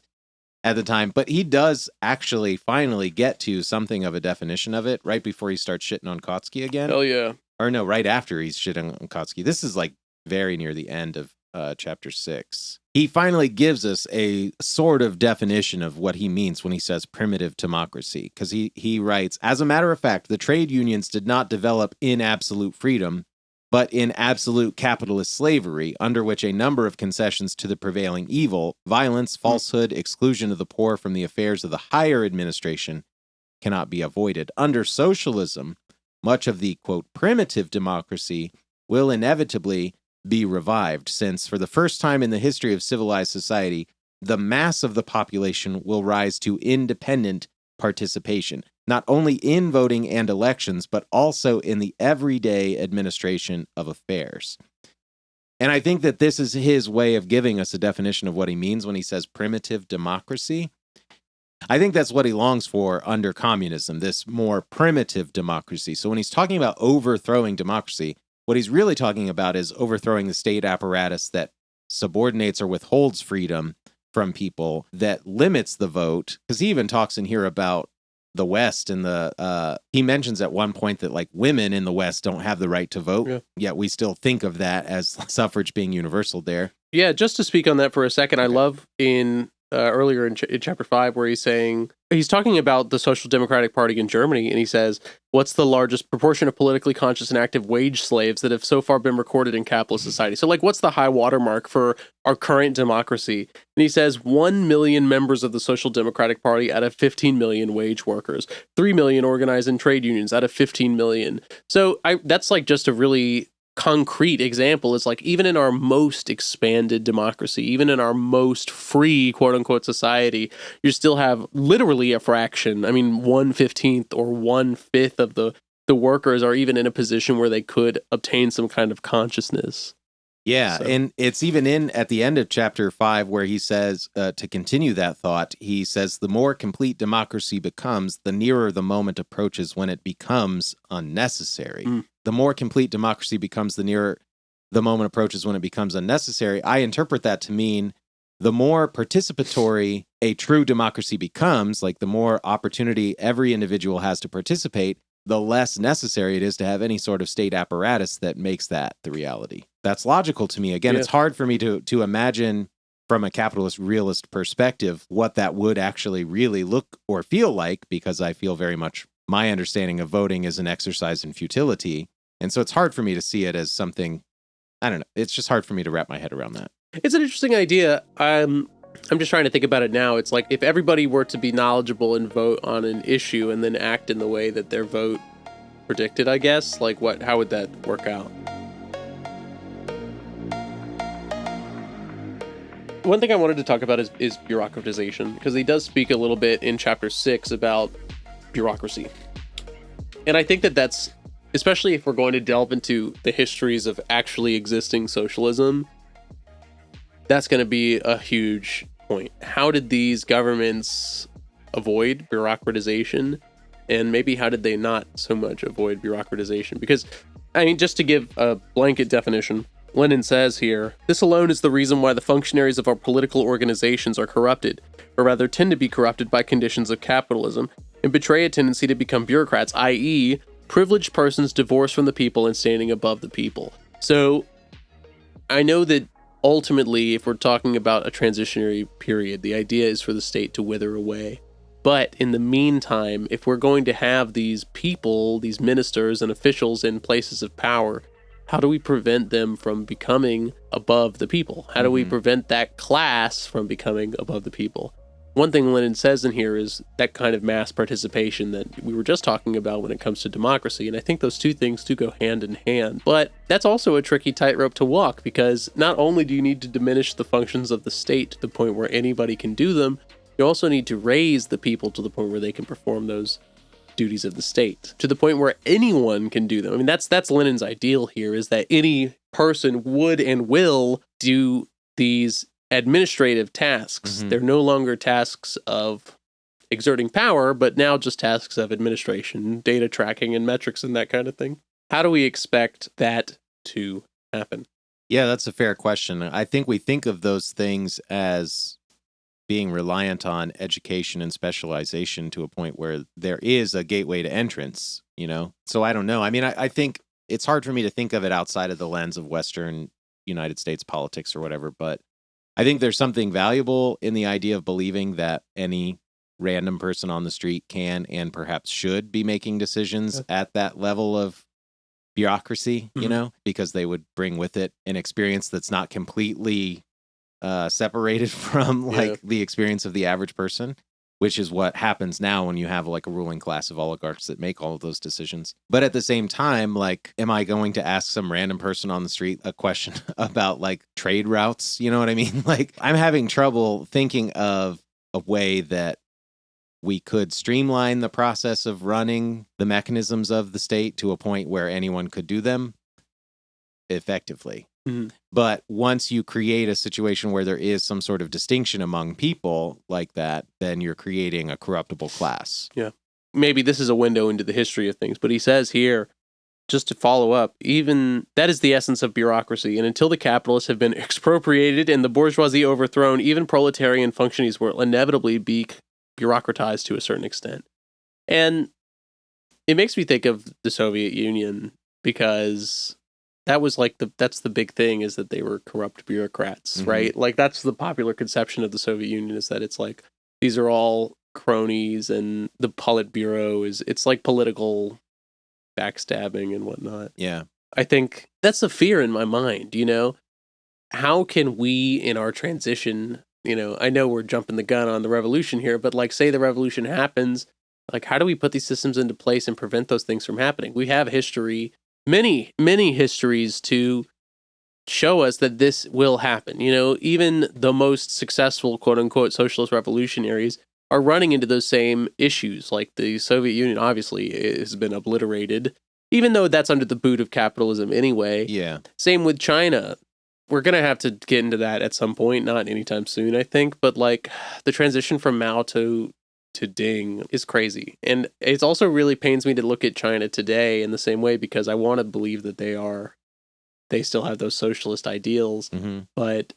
[SPEAKER 2] at the time. But he does actually finally get to something of a definition of it right before he starts shitting on Kautsky again.
[SPEAKER 1] Oh, yeah.
[SPEAKER 2] Or no, right after he's shitting on Kautsky. This is like very near the end of chapter 6. He finally gives us a sort of definition of what he means when he says primitive democracy. Because he writes, as a matter of fact, the trade unions did not develop in absolute freedom, but in absolute capitalist slavery, under which a number of concessions to the prevailing evil, violence, falsehood, exclusion of the poor from the affairs of the higher administration, cannot be avoided. Under socialism, much of the, quote, primitive democracy will inevitably be revived, since for the first time in the history of civilized society, the mass of the population will rise to independent participation, not only in voting and elections, but also in the everyday administration of affairs. And I think that this is his way of giving us a definition of what he means when he says primitive democracy. I think that's what he longs for under communism, this more primitive democracy. So when he's talking about overthrowing democracy, what he's really talking about is overthrowing the state apparatus that subordinates or withholds freedom from people, that limits the vote, because he even talks in here about the West and he mentions at one point that like women in the West don't have the right to vote, yet we still think of that as suffrage being universal there.
[SPEAKER 1] Yeah, just to speak on that for a second, I love in earlier in chapter 5 where he's talking about the Social Democratic Party in Germany, and he says, what's the largest proportion of politically conscious and active wage slaves that have so far been recorded in capitalist society? So like, what's the high watermark for our current democracy? And he says 1 million members of the Social Democratic Party out of 15 million wage workers, 3 million organized in trade unions out of 15 million. So that's like just a really concrete example. Is like, even in our most expanded democracy, even in our most free quote unquote society, you still have literally a fraction. I mean, 1/15 or 1/5 of the workers are even in a position where they could obtain some kind of consciousness.
[SPEAKER 2] Yeah, and it's even at the end of chapter 5 where he says, to continue that thought, he says, the more complete democracy becomes, the nearer the moment approaches when it becomes unnecessary. The more complete democracy becomes, the nearer the moment approaches when it becomes unnecessary. I interpret that to mean the more participatory a true democracy becomes, like the more opportunity every individual has to participate, the less necessary it is to have any sort of state apparatus that makes that the reality. That's logical to me. Again, It's hard for me to imagine from a capitalist realist perspective what that would actually really look or feel like, because I feel very much my understanding of voting is an exercise in futility. And so it's hard for me to see it as something, I don't know. It's just hard for me to wrap my head around that.
[SPEAKER 1] It's an interesting idea. I'm just trying to think about it now. It's like, if everybody were to be knowledgeable and vote on an issue and then act in the way that their vote predicted, I guess, like how would that work out? One thing I wanted to talk about is bureaucratization, because he does speak a little bit in chapter 6 about bureaucracy. And I think that's, especially if we're going to delve into the histories of actually existing socialism, that's going to be a huge point. How did these governments avoid bureaucratization? And maybe how did they not so much avoid bureaucratization? Because, I mean, just to give a blanket definition, Lenin says here, this alone is the reason why the functionaries of our political organizations are corrupted, or rather tend to be corrupted by conditions of capitalism, and betray a tendency to become bureaucrats, i.e., privileged persons divorced from the people and standing above the people. So, I know that ultimately, if we're talking about a transitionary period, the idea is for the state to wither away. But in the meantime, if we're going to have these people, these ministers and officials in places of power, how do we prevent them from becoming above the people? How do we prevent that class from becoming above the people? One thing Lenin says in here is that kind of mass participation that we were just talking about when it comes to democracy, and I think those two things do go hand in hand. But that's also a tricky tightrope to walk, because not only do you need to diminish the functions of the state to the point where anybody can do them, you also need to raise the people to the point where they can perform those duties of the state, to the point where anyone can do them. I mean, that's Lenin's ideal here, is that any person would and will do these administrative tasks. They're no longer tasks of exerting power, but now just tasks of administration, data tracking and metrics and that kind of thing. How do we expect that to happen?
[SPEAKER 2] Yeah, that's a fair question. I think we think of those things as being reliant on education and specialization to a point where there is a gateway to entrance, you know? So I don't know. I mean, I think it's hard for me to think of it outside of the lens of Western United States politics or whatever, but I think there's something valuable in the idea of believing that any random person on the street can and perhaps should be making decisions at that level of bureaucracy, you know, because they would bring with it an experience that's not completely separated from the experience of the average person, which is what happens now when you have like a ruling class of oligarchs that make all of those decisions. But at the same time, like, am I going to ask some random person on the street a question about like trade routes? You know what I mean? Like, I'm having trouble thinking of a way that we could streamline the process of running the mechanisms of the state to a point where anyone could do them effectively. But once you create a situation where there is some sort of distinction among people like that, then you're creating a corruptible class.
[SPEAKER 1] Yeah. Maybe this is a window into the history of things, but he says here, just to follow up, even that is the essence of bureaucracy. And until the capitalists have been expropriated and the bourgeoisie overthrown, even proletarian functionaries will inevitably be bureaucratized to a certain extent. And it makes me think of the Soviet Union because that was like that's the big thing, is that they were corrupt bureaucrats, right? Like that's the popular conception of the Soviet Union, is that it's like these are all cronies, and the Politburo it's like political backstabbing and whatnot.
[SPEAKER 2] Yeah.
[SPEAKER 1] I think that's the fear in my mind, How can we, in our transition, I know we're jumping the gun on the revolution here, but like, say the revolution happens, like, how do we put these systems into place and prevent those things from happening? We have history, many, many histories to show us that this will happen. Even the most successful, quote unquote, socialist revolutionaries are running into those same issues. Like the Soviet Union obviously has been obliterated, even though that's under the boot of capitalism anyway.
[SPEAKER 2] Yeah.
[SPEAKER 1] Same with China. We're going to have to get into that at some point, not anytime soon, I think. But like the transition from Mao to Ding is crazy. And it also really pains me to look at China today in the same way, because I want to believe that they still have those socialist ideals, but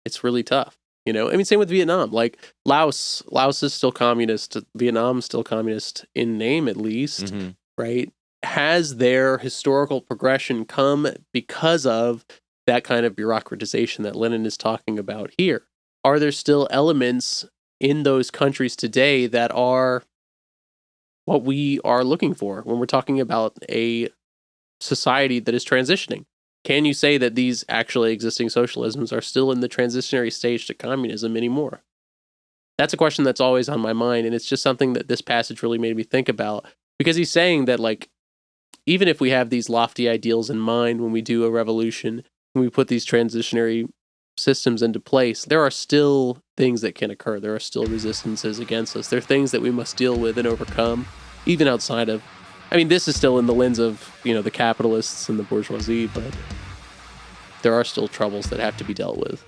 [SPEAKER 1] it's really tough. Same with Vietnam. Like Laos is still communist. Vietnam's still communist in name, at least, right? Has their historical progression come because of that kind of bureaucratization that Lenin is talking about here? Are there still elements in those countries today that are what we are looking for when we're talking about a society that is transitioning? Can you say that these actually existing socialisms are still in the transitionary stage to communism anymore? That's a question that's always on my mind, and it's just something that this passage really made me think about, because he's saying that, like, even if we have these lofty ideals in mind when we do a revolution, when we put these transitionary systems into place, there are still things that can occur. There are still resistances against us. There are things that we must deal with and overcome, even outside of, this is still in the lens of, the capitalists and the bourgeoisie, but there are still troubles that have to be dealt with.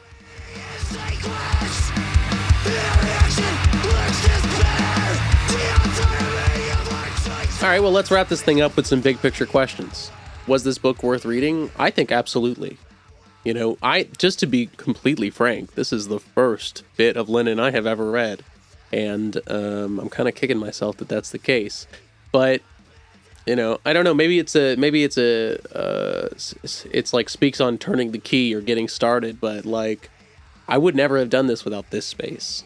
[SPEAKER 1] All right, well, let's wrap this thing up with some big picture questions. Was this book worth reading? I think absolutely. Just to be completely frank, this is the first bit of Lenin I have ever read, and I'm kind of kicking myself that that's the case. But I don't know. Maybe it's like speaks on turning the key or getting started. But like, I would never have done this without this space.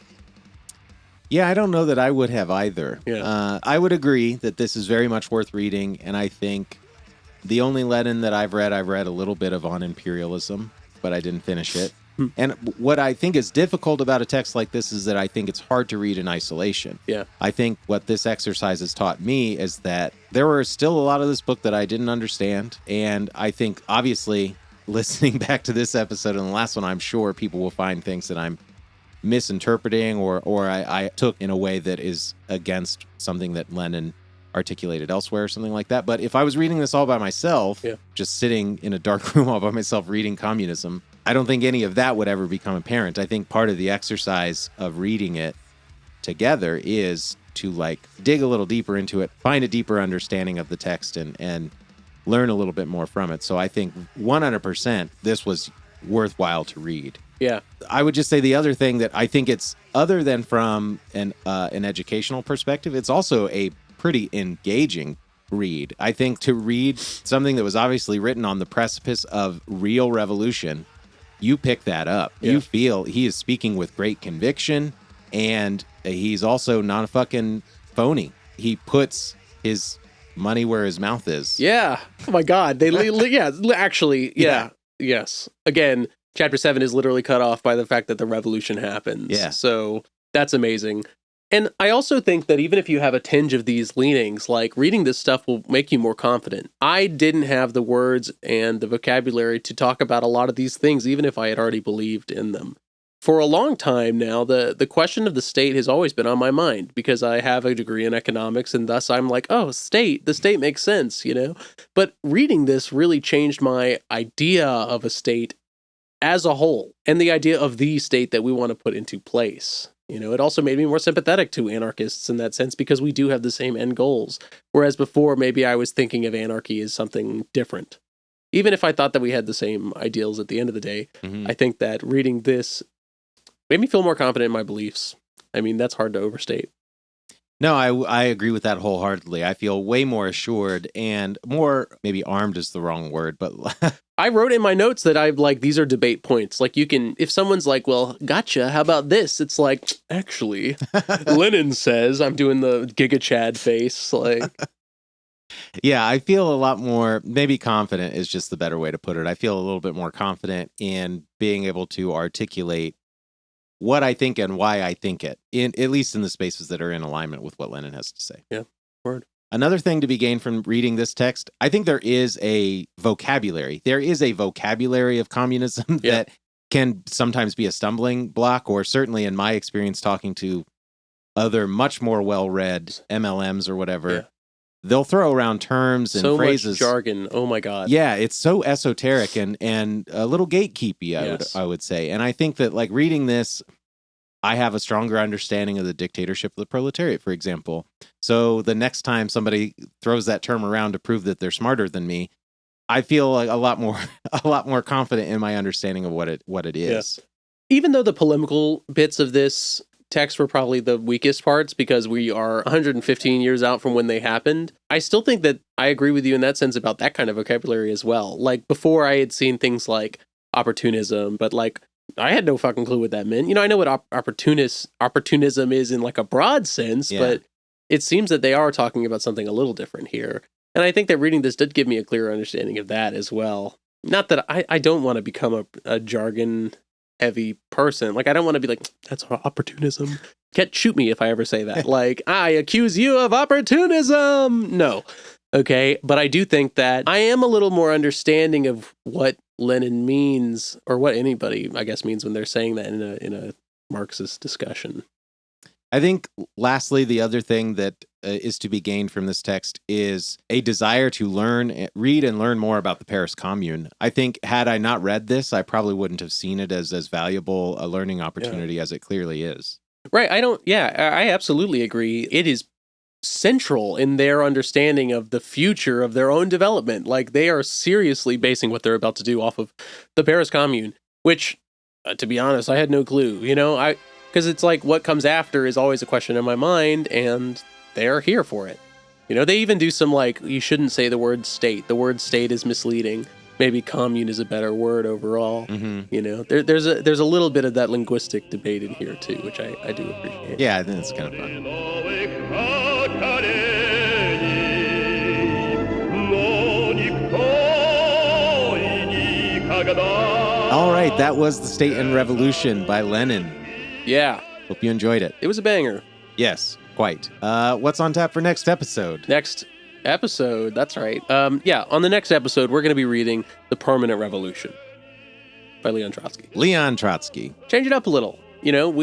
[SPEAKER 2] Yeah, I don't know that I would have either.
[SPEAKER 1] Yeah.
[SPEAKER 2] I would agree that this is very much worth reading, and I think the only Lenin that I've read a little bit of On Imperialism, but I didn't finish it. And what I think is difficult about a text like this is that I think it's hard to read in isolation.
[SPEAKER 1] Yeah.
[SPEAKER 2] I think what this exercise has taught me is that there were still a lot of this book that I didn't understand. And I think, obviously, listening back to this episode and the last one, I'm sure people will find things that I'm misinterpreting or I took in a way that is against something that Lenin articulated elsewhere or something like that. But if I was reading this all by myself, just sitting in a dark room all by myself reading communism, I don't think any of that would ever become apparent. I think part of the exercise of reading it together is to like dig a little deeper into it, find a deeper understanding of the text and learn a little bit more from it. So I think 100% this was worthwhile to read.
[SPEAKER 1] Yeah.
[SPEAKER 2] I would just say the other thing that I think it's, other than from an educational perspective, it's also a pretty engaging read. I think to read something that was obviously written on the precipice of real revolution, you pick that up. Yeah. You feel he is speaking with great conviction, and he's also not a fucking phony. He puts his money where his mouth is.
[SPEAKER 1] Yeah. Oh my God. Actually. Yes. Again, chapter 7 is literally cut off by the fact that the revolution happens.
[SPEAKER 2] Yeah.
[SPEAKER 1] So that's amazing. And I also think that even if you have a tinge of these leanings, like reading this stuff will make you more confident. I didn't have the words and the vocabulary to talk about a lot of these things, even if I had already believed in them. For a long time now, the question of the state has always been on my mind because I have a degree in economics, and thus I'm like, oh, the state makes sense, But reading this really changed my idea of a state as a whole and the idea of the state that we want to put into place. It also made me more sympathetic to anarchists in that sense because we do have the same end goals. Whereas before, maybe I was thinking of anarchy as something different. Even if I thought that we had the same ideals at the end of the day, I think that reading this made me feel more confident in my beliefs. That's hard to overstate.
[SPEAKER 2] No, I agree with that wholeheartedly. I feel way more assured and more, maybe armed is the wrong word, but
[SPEAKER 1] I wrote in my notes that I've like, these are debate points. Like you can, if someone's like, well, gotcha, how about this? It's like, actually, Lenin says, I'm doing the Giga Chad face. Like,
[SPEAKER 2] yeah, I feel a lot more, maybe confident is just the better way to put it. I feel a little bit more confident in being able to articulate what I think and why I think it, at least in the spaces that are in alignment with what Lenin has to say.
[SPEAKER 1] Yeah, word.
[SPEAKER 2] Another thing to be gained from reading this text, I think there is a vocabulary. There is a vocabulary of communism that can sometimes be a stumbling block, or certainly in my experience talking to other much more well-read MLMs or whatever, they'll throw around terms and
[SPEAKER 1] so
[SPEAKER 2] phrases.
[SPEAKER 1] Much jargon. Oh my God.
[SPEAKER 2] Yeah, it's so esoteric and a little gatekeepy, I would say. And I think that like reading this, I have a stronger understanding of the dictatorship of the proletariat, for example. So the next time somebody throws that term around to prove that they're smarter than me, I feel like a lot more confident in my understanding of what it is.
[SPEAKER 1] Yeah. Even though the polemical bits of this text were probably the weakest parts because we are 115 years out from when they happened, I still think that I agree with you in that sense about that kind of vocabulary as well. Like before I had seen things like opportunism, but like I had no fucking clue what that meant. You know, I know what opportunism is in like a broad sense, but it seems that they are talking about something a little different here. And I think that reading this did give me a clearer understanding of that as well. Not that I don't want to become a jargon heavy person. Like, I don't want to be like, that's opportunism. Can't shoot me if I ever say that. Like, I accuse you of opportunism. No. Okay. But I do think that I am a little more understanding of what Lenin means, or what anybody, I guess, means when they're saying that in a Marxist discussion.
[SPEAKER 2] I think, lastly, the other thing that is to be gained from this text is a desire to read and learn more about the Paris Commune. I think had I not read this, I probably wouldn't have seen it as valuable a learning opportunity as it clearly is.
[SPEAKER 1] Right. I absolutely agree. It is central in their understanding of the future of their own development. Like, they are seriously basing what they're about to do off of the Paris Commune, which, to be honest, I had no clue, because it's like what comes after is always a question in my mind, and they're here for it. They even do some like, you shouldn't say the word state. The word state is misleading. Maybe commune is a better word overall. Mm-hmm. There's a little bit of that linguistic debate in here too, which I do appreciate.
[SPEAKER 2] Yeah, I think it's kind of fun. All right, that was The State and Revolution by Lenin.
[SPEAKER 1] Yeah.
[SPEAKER 2] Hope you enjoyed it.
[SPEAKER 1] It was a banger.
[SPEAKER 2] Yes, quite. What's on tap for next episode?
[SPEAKER 1] That's right. On the next episode, we're going to be reading The Permanent Revolution by Leon Trotsky.
[SPEAKER 2] Leon Trotsky.
[SPEAKER 1] Change it up a little.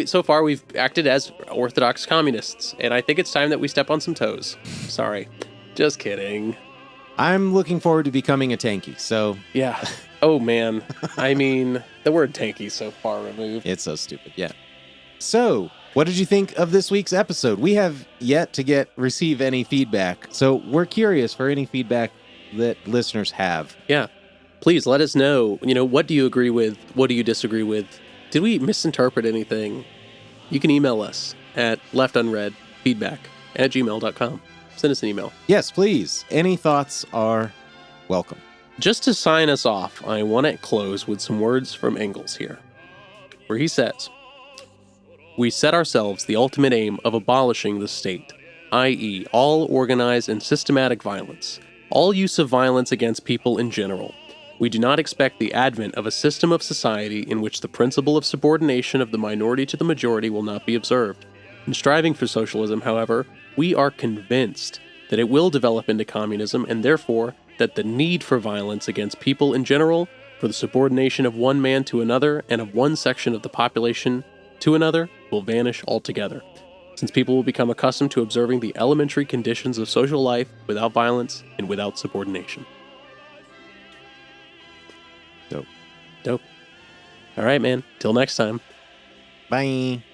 [SPEAKER 1] So far we've acted as orthodox communists, and I think it's time that we step on some toes. Sorry. Just kidding.
[SPEAKER 2] I'm looking forward to becoming a tanky, so...
[SPEAKER 1] Yeah. Oh, man. I mean, the word tanky is so far removed.
[SPEAKER 2] It's so stupid, yeah. So, what did you think of this week's episode? We have yet to receive any feedback, so we're curious for any feedback that listeners have.
[SPEAKER 1] Yeah. Please let us know, what do you agree with? What do you disagree with? Did we misinterpret anything? You can email us at leftunreadfeedback@gmail.com. Send us an email.
[SPEAKER 2] Yes, please. Any thoughts are welcome.
[SPEAKER 1] Just to sign us off, I want to close with some words from Engels here, where he says, "We set ourselves the ultimate aim of abolishing the state, i.e., all organized and systematic violence, all use of violence against people in general. We do not expect the advent of a system of society in which the principle of subordination of the minority to the majority will not be observed. In striving for socialism, however, we are convinced that it will develop into communism, and therefore that the need for violence against people in general, for the subordination of one man to another and of one section of the population to another, will vanish altogether, since people will become accustomed to observing the elementary conditions of social life without violence and without subordination." Dope. All right, man. Till next time.
[SPEAKER 2] Bye.